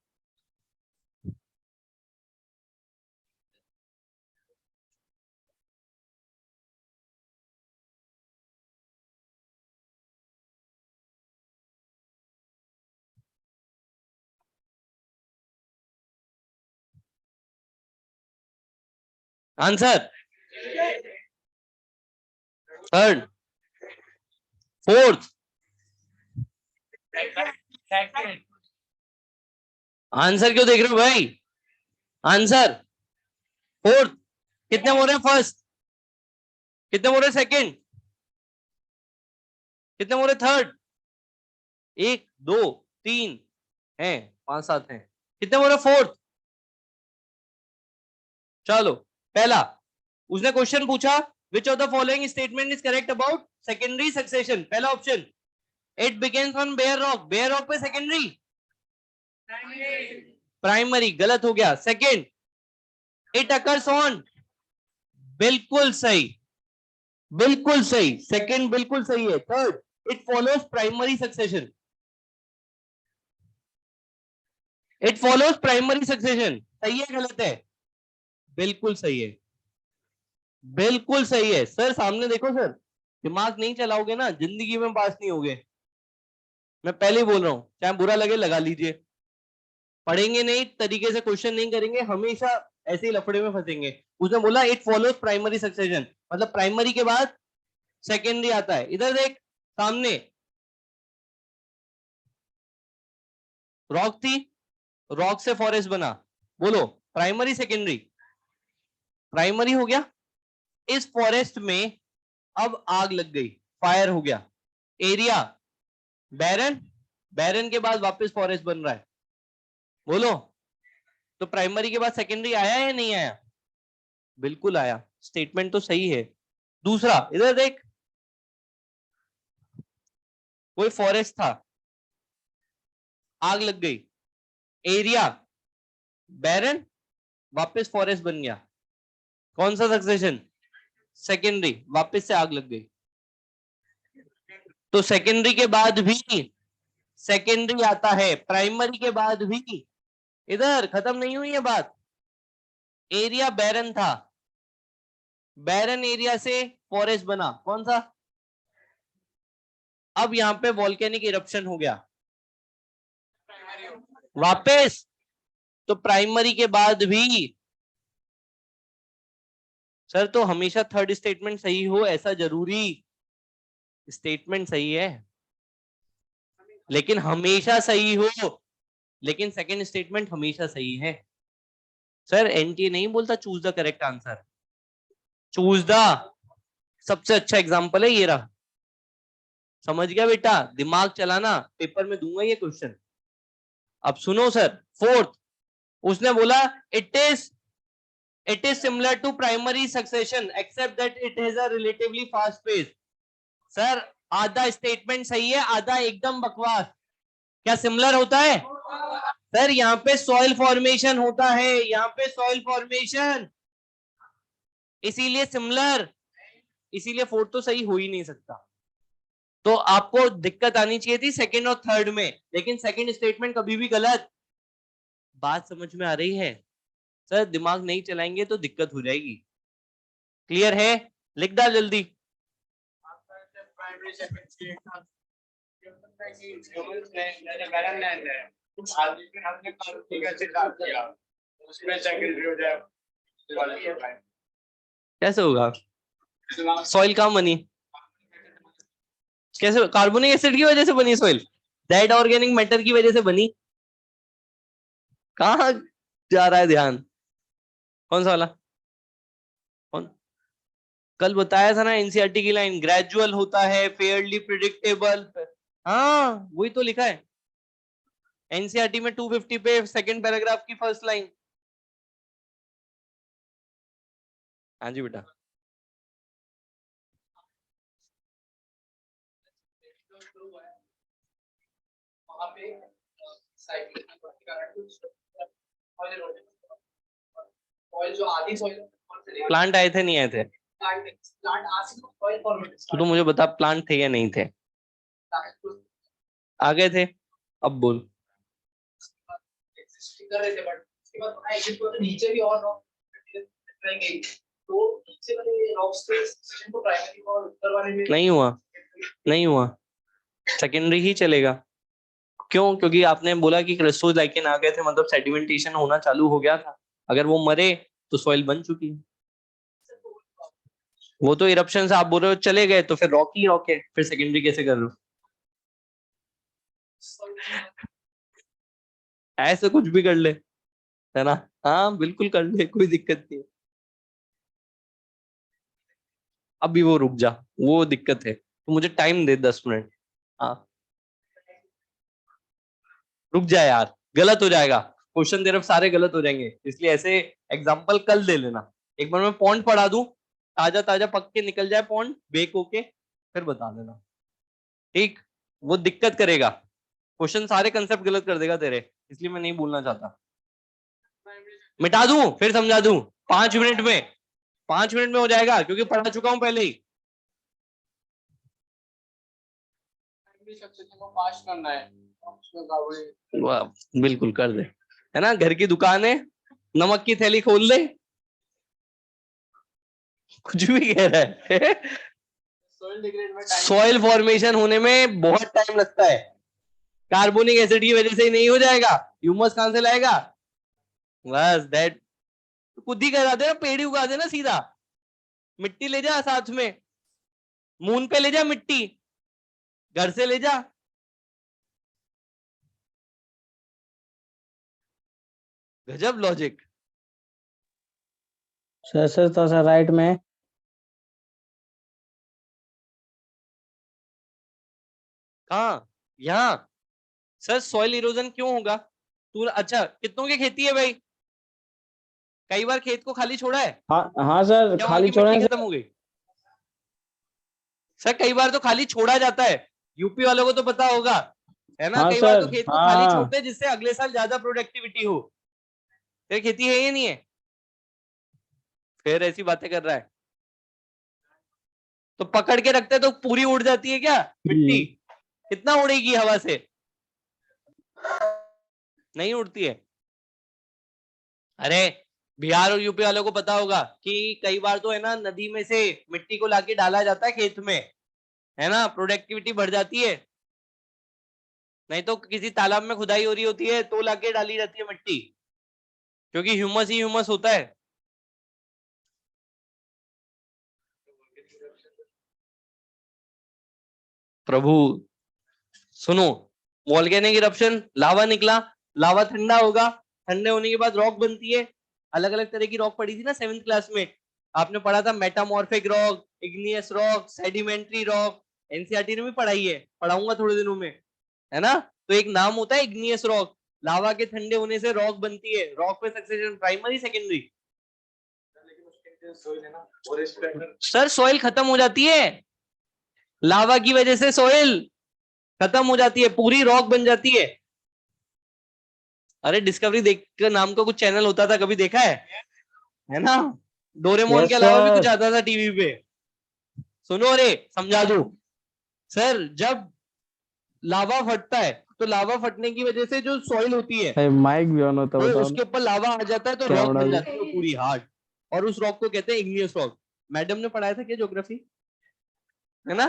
आंसर थर्ड, फोर्थ, आंसर क्यों देख रहे हो भाई? आंसर फोर्थ, कितने बोल रहे हैं फर्स्ट, कितने बोल रहे हैं सेकंड, कितने बोल रहे थर्ड? 1 2 3 हैं, 5 7 हैं, कितने बोल रहे फोर्थ? चलो पहला, उसने क्वेश्चन पूछा which of the following statement is correct about secondary succession, पहला option it begins on bare rock, bare rock पे सेकेंडरी, प्राइमरी गलत हो गया। सेकेंड इट अकर्स ऑन, बिल्कुल सही, बिल्कुल सही, सेकेंड बिल्कुल सही है। Third it follows primary succession, it follows primary succession, सही है गलत है? बिल्कुल सही है, बिल्कुल सही है सर। सामने देखो सर, दिमाग नहीं चलाओगे ना जिंदगी में पास नहीं होगे, मैं पहले ही बोल रहा हूं, चाहे बुरा लगे लगा लीजिए। पढ़ेंगे नहीं, तरीके से क्वेश्चन नहीं करेंगे, हमेशा ऐसे ही लफड़े में फंसेंगे। उसने बोला इट फॉलोज प्राइमरी सक्सेशन, मतलब प्राइमरी के बाद सेकेंडरी आता है। इधर देख सामने रॉक थी, रॉक से फॉरेस्ट बना, बोलो प्राइमरी सेकेंडरी? प्राइमरी हो गया। इस फॉरेस्ट में अब आग लग गई, फायर हो गया, एरिया बैरन, बैरन के बाद वापस फॉरेस्ट बन रहा है, बोलो तो प्राइमरी के बाद सेकेंडरी आया या नहीं आया? बिल्कुल आया, स्टेटमेंट तो सही है। दूसरा इधर देख, कोई फॉरेस्ट था, आग लग गई, एरिया बैरन, वापस फॉरेस्ट बन गया, कौन सा सक्सेशन? सेकेंडरी, वापस से आग लग गई। तो सेकेंडरी के बाद भी सेकेंडरी आता है, प्राइमरी के बाद भी। इधर खत्म नहीं हुई है बात, एरिया बैरन था, बैरन एरिया से फॉरेस्ट बना, कौन सा? अब यहां पे वॉल्केनिक इरप्शन हो गया वापस, तो प्राइमरी के बाद भी। सर तो हमेशा थर्ड स्टेटमेंट सही हो ऐसा जरूरी? स्टेटमेंट सही है लेकिन हमेशा सही हो, लेकिन सेकंड स्टेटमेंट हमेशा सही है। सर एनटीए नहीं बोलता choose the correct answer, choose the, सबसे अच्छा एग्जांपल है ये रहा। समझ गया बेटा, दिमाग चलाना, पेपर में दूंगा ये क्वेश्चन। अब सुनो सर, फोर्थ उसने बोला it is similar to primary succession except that it has a relatively fast pace. Sir आधा स्टेटमेंट सही है, आधा एकदम बकवास। क्या सिमिलर होता है? सर यहाँ पे सॉइल फॉर्मेशन होता है, यहाँ पे सॉइल फॉर्मेशन, इसीलिए सिमिलर, इसीलिए फोर्थ तो सही हो ही नहीं सकता। तो आपको दिक्कत आनी चाहिए थी सेकंड और थर्ड में, लेकिन सेकंड स्टेटमेंट कभी भी गलत। बात समझ में आ रही है? सर दिमाग नहीं चलाएंगे तो दिक्कत हो जाएगी। क्लियर है? लिख डाल जल्दी। कैसे होगा? सॉइल कहाँ बनी? कैसे? कार्बोनिक एसिड की वजह से बनी सॉइल, डेड ऑर्गेनिक मैटर की वजह से बनी। कहाँ जा रहा है ध्यान? कौन सा वाला? कौन? कल बताया था ना एनसीईआरटी की लाइन, ग्रेजुअल होता है, फेयरली प्रिडिक्टेबल। हाँ वही तो लिखा है एनसीईआरटी में 250 पे सेकंड पैराग्राफ की फर्स्ट लाइन। हाँ जी बेटा। वहाँ पे साइकिल ऑयल जो आधी सॉइल प्लांट आए थे नहीं आए थे? प्लांट आज सॉइल फॉर्मेट तो मुझे बता प्लांट थे या नहीं थे? आ गए थे। अब बोल। कर रहे थे बट उसके बाद पता है कि नीचे भी और रॉक ट्राई गई तो नीचे वाले रॉक स्पेस को प्राइमरी और ऊपर वाले में नहीं हुआ, नहीं हुआ, सेकेंडरी ही चलेगा। क्यों? क्योंकि आपने बोला कि क्रिस्टल्स लाइकेन आ गए थे, मतलब सेडिमेंटेशन होना चालू हो गया था। अगर वो मरे तो सॉइल बन चुकी है। वो तो इरप्शन से आप बोल रहे हो चले गए, तो फिर रॉक ही रॉक है, फिर सेकेंडरी कैसे कर रहे हो? ऐसे कुछ भी कर ले, है ना? हाँ बिल्कुल कर ले, कोई दिक्कत नहीं। अभी वो रुक जा, वो दिक्कत है, तो मुझे टाइम दे 10 मिनट। हाँ रुक जा यार, गलत हो जाएगा क्वेश्चन, तेरे सारे गलत हो जाएंगे, इसलिए ऐसे एग्जाम्पल कल दे लेना। एक बार मैं पॉइंट पढ़ा दूं, ताजा ताजा पक के निकल जाए पॉइंट, बेक होके, फिर बता देना। ठीक? वो दिक्कत करेगा, क्वेश्चन सारे कंसेप्ट गलत कर देगा तेरे, इसलिए मैं नहीं बोलना चाहता। मिटा दूं फिर समझा दूं? 5 मिनट में, 5 मिनट में हो जाएगा, क्योंकि पढ़ा चुका हूं पहले ही। पास करना है वाह, बिल्कुल कर दे, है ना? घर की दुकान है, नमक की थैली खोल दे, कुछ भी कह रहा है। सॉइल फॉर्मेशन होने में बहुत टाइम लगता है, कार्बोनिक एसिड की वजह से ही नहीं हो जाएगा, ह्यूमस कहां से लाएगा? बस दैट, खुद ही करा दे ना, पेड़ ही उगा देना सीधा, मिट्टी ले जा साथ में, मून पे ले जा मिट्टी, घर से ले जा। गजब लॉजिक। सर तो सर राइट में। कहाँ? यहाँ। सर सॉइल इरोजन क्यों होगा? तू अच्छा कितनों की खेती है भाई? कई बार खेत को खाली छोड़ा है हाँ सर, क्या वहां खाली की छोड़े मिट्टी हैं खत्म हो गई? सर कई बार तो खाली छोड़ा जाता है, यूपी वालों को तो पता होगा, है ना? हाँ कई बार सर, तो खेत को हाँ खाली हाँ। छोड़ते हैं जिससे अगले साल ज्यादा प्रोडक्टिविटी हो। तेरी खेती है या नहीं है? फिर ऐसी बातें कर रहा है, तो पकड़ के रखते तो पूरी उड़ जाती है क्या मिट्टी? कितना उड़ेगी हवा से? नहीं उड़ती है। अरे बिहार और यूपी वालों को पता होगा कि कई बार तो है ना, नदी में से मिट्टी को लाके डाला जाता है खेत में, है ना? प्रोडक्टिविटी बढ़ जाती है। नहीं तो किसी तालाब में खुदाई हो रही होती है तो लाके डाली जाती है मिट्टी, क्योंकि ह्यूमस ही ह्यूमस होता है। प्रभु सुनो, वॉल्केनिक इरप्शन, लावा निकला, लावा ठंडा होगा, ठंडे होने के बाद रॉक बनती है। अलग अलग तरह की रॉक पढ़ी थी ना 7th क्लास में, आपने पढ़ा था metamorphic rock, igneous rock, sedimentary rock, NCERT ने भी पढ़ाई है, पढ़ाऊंगा थोड़े दिनों में, है ना? तो एक नाम होता है इग्नियस रॉक, लावा के ठंडे होने से रॉक बनती है, रॉक पे succession primary secondary. Sir soil खत्म हो जाती है, लावा की वजह से सॉइल खत्म हो जाती है, पूरी रॉक बन जाती है। अरे डिस्कवरी देख कर नाम का कुछ चैनल होता था, कभी देखा है ना? डोरेमोन के यस अलावा भी कुछ सर। आता था टीवी पे। सुनो, अरे समझा दू सर, जब लावा फटता है तो लावा फटने की वजह से जो सॉइल होती है माइक भी ऑन होता, वो बताओ उसके ना। ऊपर लावा आ जाता है, तो रॉक कैमरा बन भी। जाती है वो पूरी हार्ड, और उस रॉक को कहते हैं इग्नियस रॉक। मैडम ने पढ़ाया था क्या ज्योग्राफी, है ना?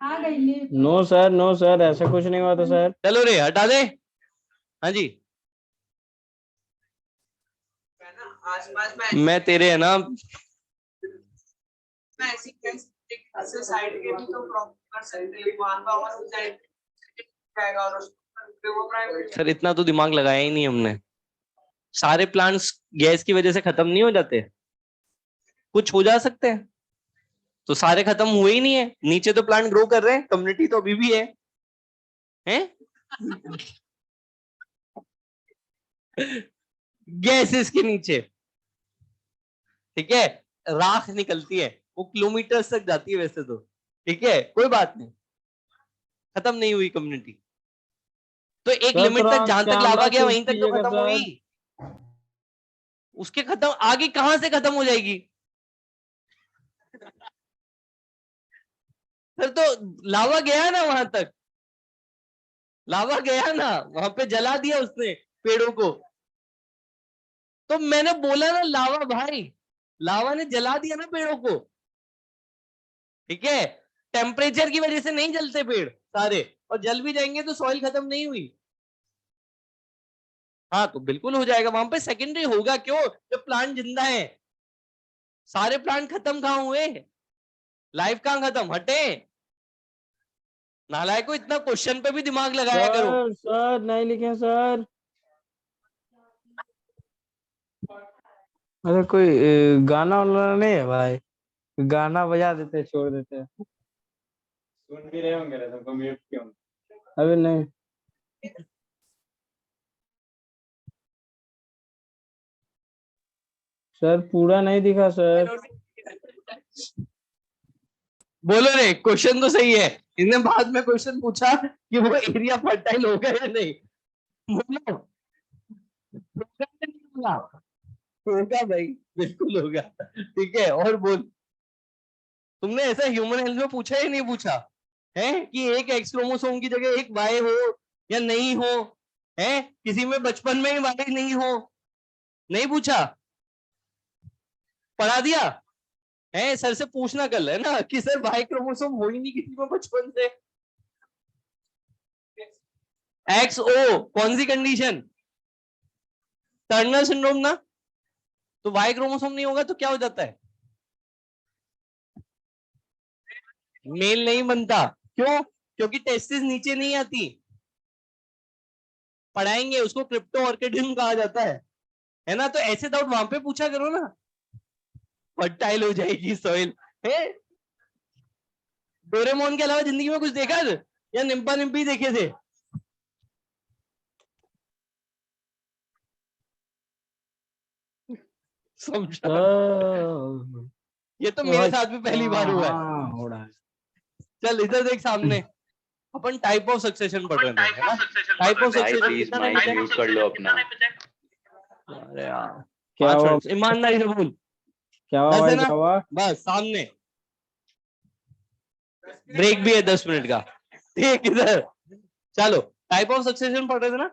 नो सर ऐसा कुछ नहीं हुआ था सर। चलो रे हटा दे। हाँ जी, आसपास में मैं तेरे है ना, ऐसी साइड के भी तो प्रॉपर कर सकते हैं वहां का और साइड जाएगा और वो प्राइवेट सर इतना तो दिमाग लगाया ही नहीं हमने, सारे प्लांट्स गैस की वजह से खत्म नहीं हो जाते, कुछ हो जा सकते हैं, तो सारे खत्म हुए ही नहीं है, नीचे तो प्लांट ग्रो कर रहे हैं, कम्युनिटी तो अभी भी है, हैं? गैसेस के नीचे, ठीक है, राख निकलती है, वो किलोमीटर तक जाती है वैसे तो, ठीक है, कोई बात नहीं, खत्म नहीं हुई कम्युनिटी, तो एक सर लिमिट थोड़ा तक जहां तक लावा कैमरा गया स्विच वहीं तक तो कीजिएगा खत्म सर। हुई, उसके खत्म आगे कहां से खत्म हो जाएगी? सर तो लावा गया ना वहां तक, लावा गया ना वहां पे, जला दिया उसने पेड़ों को, तो मैंने बोला ना लावा भाई, लावा ने जला दिया ना पेड़ों को, ठीक है, टेम्परेचर की वजह से नहीं जलते पेड़ सारे, और जल भी जाएंगे तो सॉइल खत्म नहीं हुई। हाँ तो बिल्कुल हो जाएगा, वहां पे सेकेंडरी होगा, क्यों, जब प्लांट जिंदा है, सारे प्लांट खत्म कहां हुए, लाइफ कहां खत्म, हटे, नालायक को इतना क्वेश्चन पे भी दिमाग लगाया करो। सर सर नहीं लिखे सर। अरे कोई गाना वाना नहीं है भाई, गाना बजा देते छोड़ देते। सुन भी रहे होंगे ना, तुमको म्यूट क्यों? अभी नहीं सर, पूरा नहीं दिखा सर। बोलो रे, क्वेश्चन तो सही है, इन्हें बाद में क्वेश्चन पूछा कि वो एरिया फर्टाइल होगा या नहीं, बोलो, होगा या नहीं होगा? होगा भाई, बिल्कुल होगा, ठीक है, और बोल, तुमने ऐसा ह्यूमन हेल्थ में पूछा ही नहीं पूछा है कि एक एक्स क्रोमोसोम की जगह एक वाई हो या नहीं हो, है किसी में बचपन में ही वाई नहीं हो, नहीं पूछा, पढ़ा दिया है, सर से पूछना कल है ना कि सर वाई क्रोमोसोम हो ही नहीं किसी में बचपन से, एक्स ओ कौन सी कंडीशन, टर्नर सिंड्रोम ना, तो वाई क्रोमोसोम नहीं होगा तो क्या हो जाता है, मेल नहीं बनता, क्यों, क्योंकि टेस्टिस नीचे नहीं आती, पढ़ाएंगे उसको, क्रिप्टो ऑर्किडिज्म कहा जाता है ना, तो ऐसे डाउट वहां पे पूछा करो ना, फर्टाइल हो जाएगी सॉइल है। डोरेमोन के अलावा जिंदगी में कुछ देखा है या निम्पा निम्पी देखे थे? समझा, सर ये तो मेरे साथ भी पहली बार हाँ हुआ है। हाँ हो रहा है। चल इधर देख सामने, अपन टाइप ऑफ सक्सेशन पढ़ रहे थे, है ना, टाइप ऑफ भाई सक्सेशन प्लीज कितना माइक टाइप है? म्यूट कर लो अपना। अरे यार, क्या 5 हुआ? मिनट ईमानदारी से बोल, क्या हुआ 10 भाई, है ना, क्या हुआ? बस सामने, ब्रेक भी है 10 मिनट का, ठीक, इधर चलो, टाइप ऑफ सक्सेशन पढ़ रहे थे ना,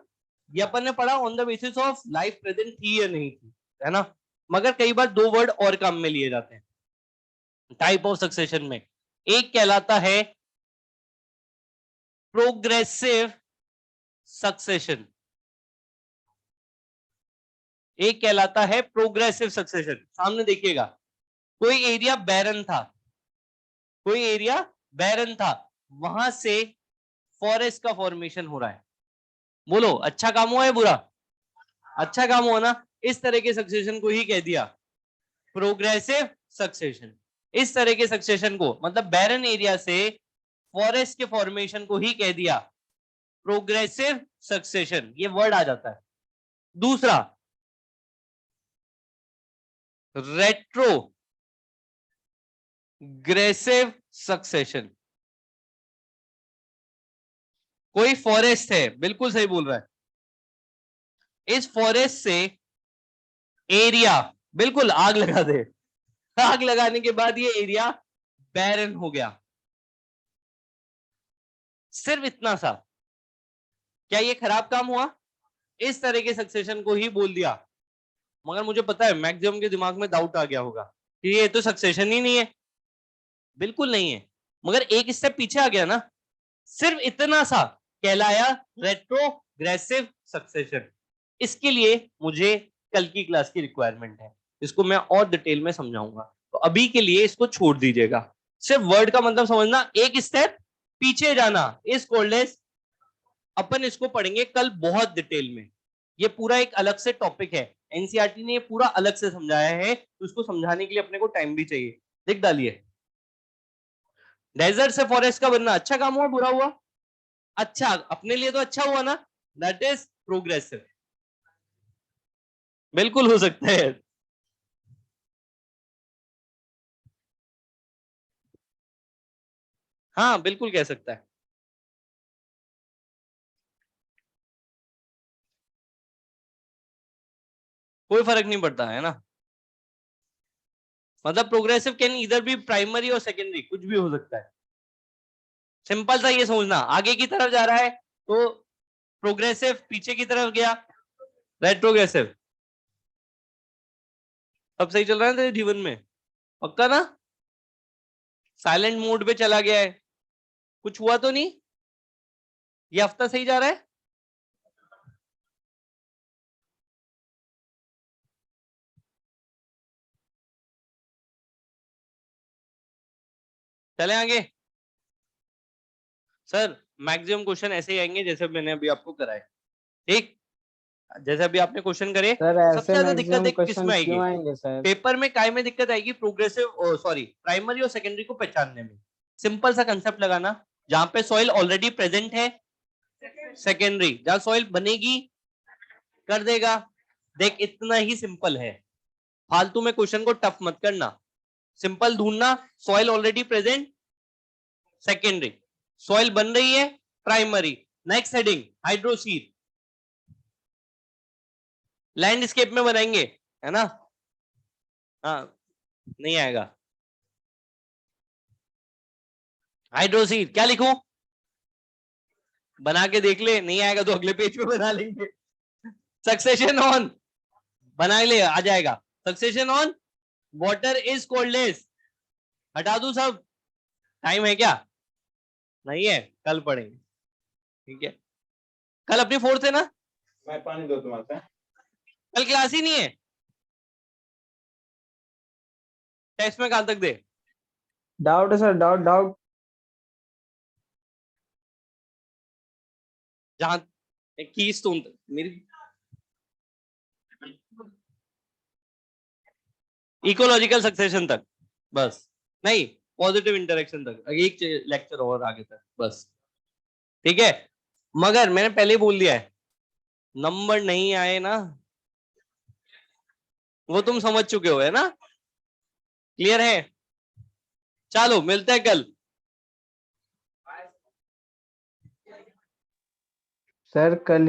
ये अपन ने पढ़ा on the basis of life present थी या नहीं थी, है ना, मगर कई बार दो वर्ड और काम में लिए जाते हैं टाइप ऑफ सक्सेशन में, एक कहलाता है प्रोग्रेसिव सक्सेशन, एक कहलाता है प्रोग्रेसिव सक्सेशन। सामने देखिएगा, कोई एरिया बैरन था, कोई एरिया बैरन था, वहां से फॉरेस्ट का फॉर्मेशन हो रहा है, बोलो अच्छा काम हुआ है बुरा, अच्छा काम हुआ ना, इस तरह के सक्सेशन को ही कह दिया प्रोग्रेसिव सक्सेशन, इस तरह के सक्सेशन को, मतलब बैरन एरिया से फॉरेस्ट के फॉर्मेशन को ही कह दिया प्रोग्रेसिव सक्सेशन, ये वर्ड आ जाता है। दूसरा, रेट्रोग्रेसिव सक्सेशन, कोई फॉरेस्ट है, बिल्कुल सही बोल रहा है, इस फॉरेस्ट से एरिया, बिल्कुल आग लगा दे, आग लगाने के बाद ये एरिया बैरन हो गया, सिर्फ इतना सा, क्या ये खराब काम हुआ? इस तरह के सक्सेशन को ही बोल दिया, मगर मुझे पता है मैक्सिमम के दिमाग में डाउट आ गया होगा कि ये तो सक्सेशन ही नहीं है, बिल्कुल नहीं है, मगर एक स्टेप पीछे आ गया ना, सिर्फ इतना सा कहलाया रेट्रोग्रेसिव सक्सेशन। इसके लिए मुझे कल की क्लास की रिक्वायरमेंट है, इसको मैं और डिटेल में समझाऊंगा, तो अभी के लिए इसको छोड़ दीजिएगा, सिर्फ वर्ड का मतलब समझना, एक स्टेप पीछे जाना इज कॉल्ड एज, अपन इसको पढ़ेंगे कल बहुत डिटेल में, ये पूरा एक अलग से टॉपिक है, एनसीईआरटी ने ये पूरा अलग से समझाया है, तो उसको समझाने के लिए अपने को टाइम भी चाहिए। लिख डालिए, डेजर्ट से फॉरेस्ट का बनना अच्छा काम हुआ बुरा हुआ? अच्छा, अपने लिए तो अच्छा हुआ ना, दैट इज प्रोग्रेसिव। बिल्कुल हो सकता है। हाँ बिल्कुल कह सकता है। कोई फर्क नहीं पड़ता है ना, मतलब प्रोग्रेसिव कैन इधर भी प्राइमरी और सेकेंडरी कुछ भी हो सकता है। सिंपल सा ये समझना, आगे की तरफ जा रहा है तो प्रोग्रेसिव, पीछे की तरफ गया रेट्रोग्रेसिव। सब सही चल रहा है तेरे जीवन में, पक्का ना? साइलेंट मोड पे चला गया है, कुछ हुआ तो नहीं? ये हफ्ता सही जा रहा है? चले आगे। सर मैक्सिमम क्वेश्चन ऐसे ही आएंगे जैसे मैंने अभी आपको कराए, ठीक? जैसे अभी आपने क्वेश्चन करे, सर सबसे ऐसे ज्यादा दिक्कत मैक्सिमम देख किस क्वेश्चन में आएगी? क्यों आएंगे सर? पेपर में काय में दिक्कत आएगी? प्रोग्रेसिव सॉरी प्राइमरी और सेकेंडरी को पहचानने में। सिंपल सा कंसेप्ट लगाना, जहां पे सॉइल ऑलरेडी प्रेजेंट है सेकेंडरी, जहां सॉइल बनेगी कर देगा। देख इतना ही सिंपल है, फालतू में क्वेश्चन को टफ मत करना, सिंपल ढूंढना, soil already present secondary, soil बन रही है primary, next heading hydrocele, landscape में बनाएंगे है ना? हाँ नहीं आएगा। हाइड्रोसील क्या लिखूं? बना के देख ले, नहीं आएगा तो अगले पेज पे बना लेंगे। सक्सेशन ऑन, बना ले आ जाएगा। सक्सेशन ऑन वाटर इज कोल्डलेस, हटा दूं सब? टाइम है क्या? नहीं है, कल पढ़ेंगे, ठीक है? कल अपनी फोर्थ है ना? मैं पानी दो तुम्हारे। कल क्लास ही नहीं है, टेस्ट में कहां तक दे? डाउट है सर, डाउट डाउट। जहां कीज तुम मेरी इकोलॉजिकल सक्सेशन तक, बस। नहीं, पॉजिटिव इंटरेक्शन तक एक लेक्चर और आगे तक, बस, ठीक है? मगर मैंने पहले ही बोल दिया है, नंबर नहीं आए ना, वो तुम समझ चुके हो है ना? क्लियर है? चलो मिलते हैं कल। सर कल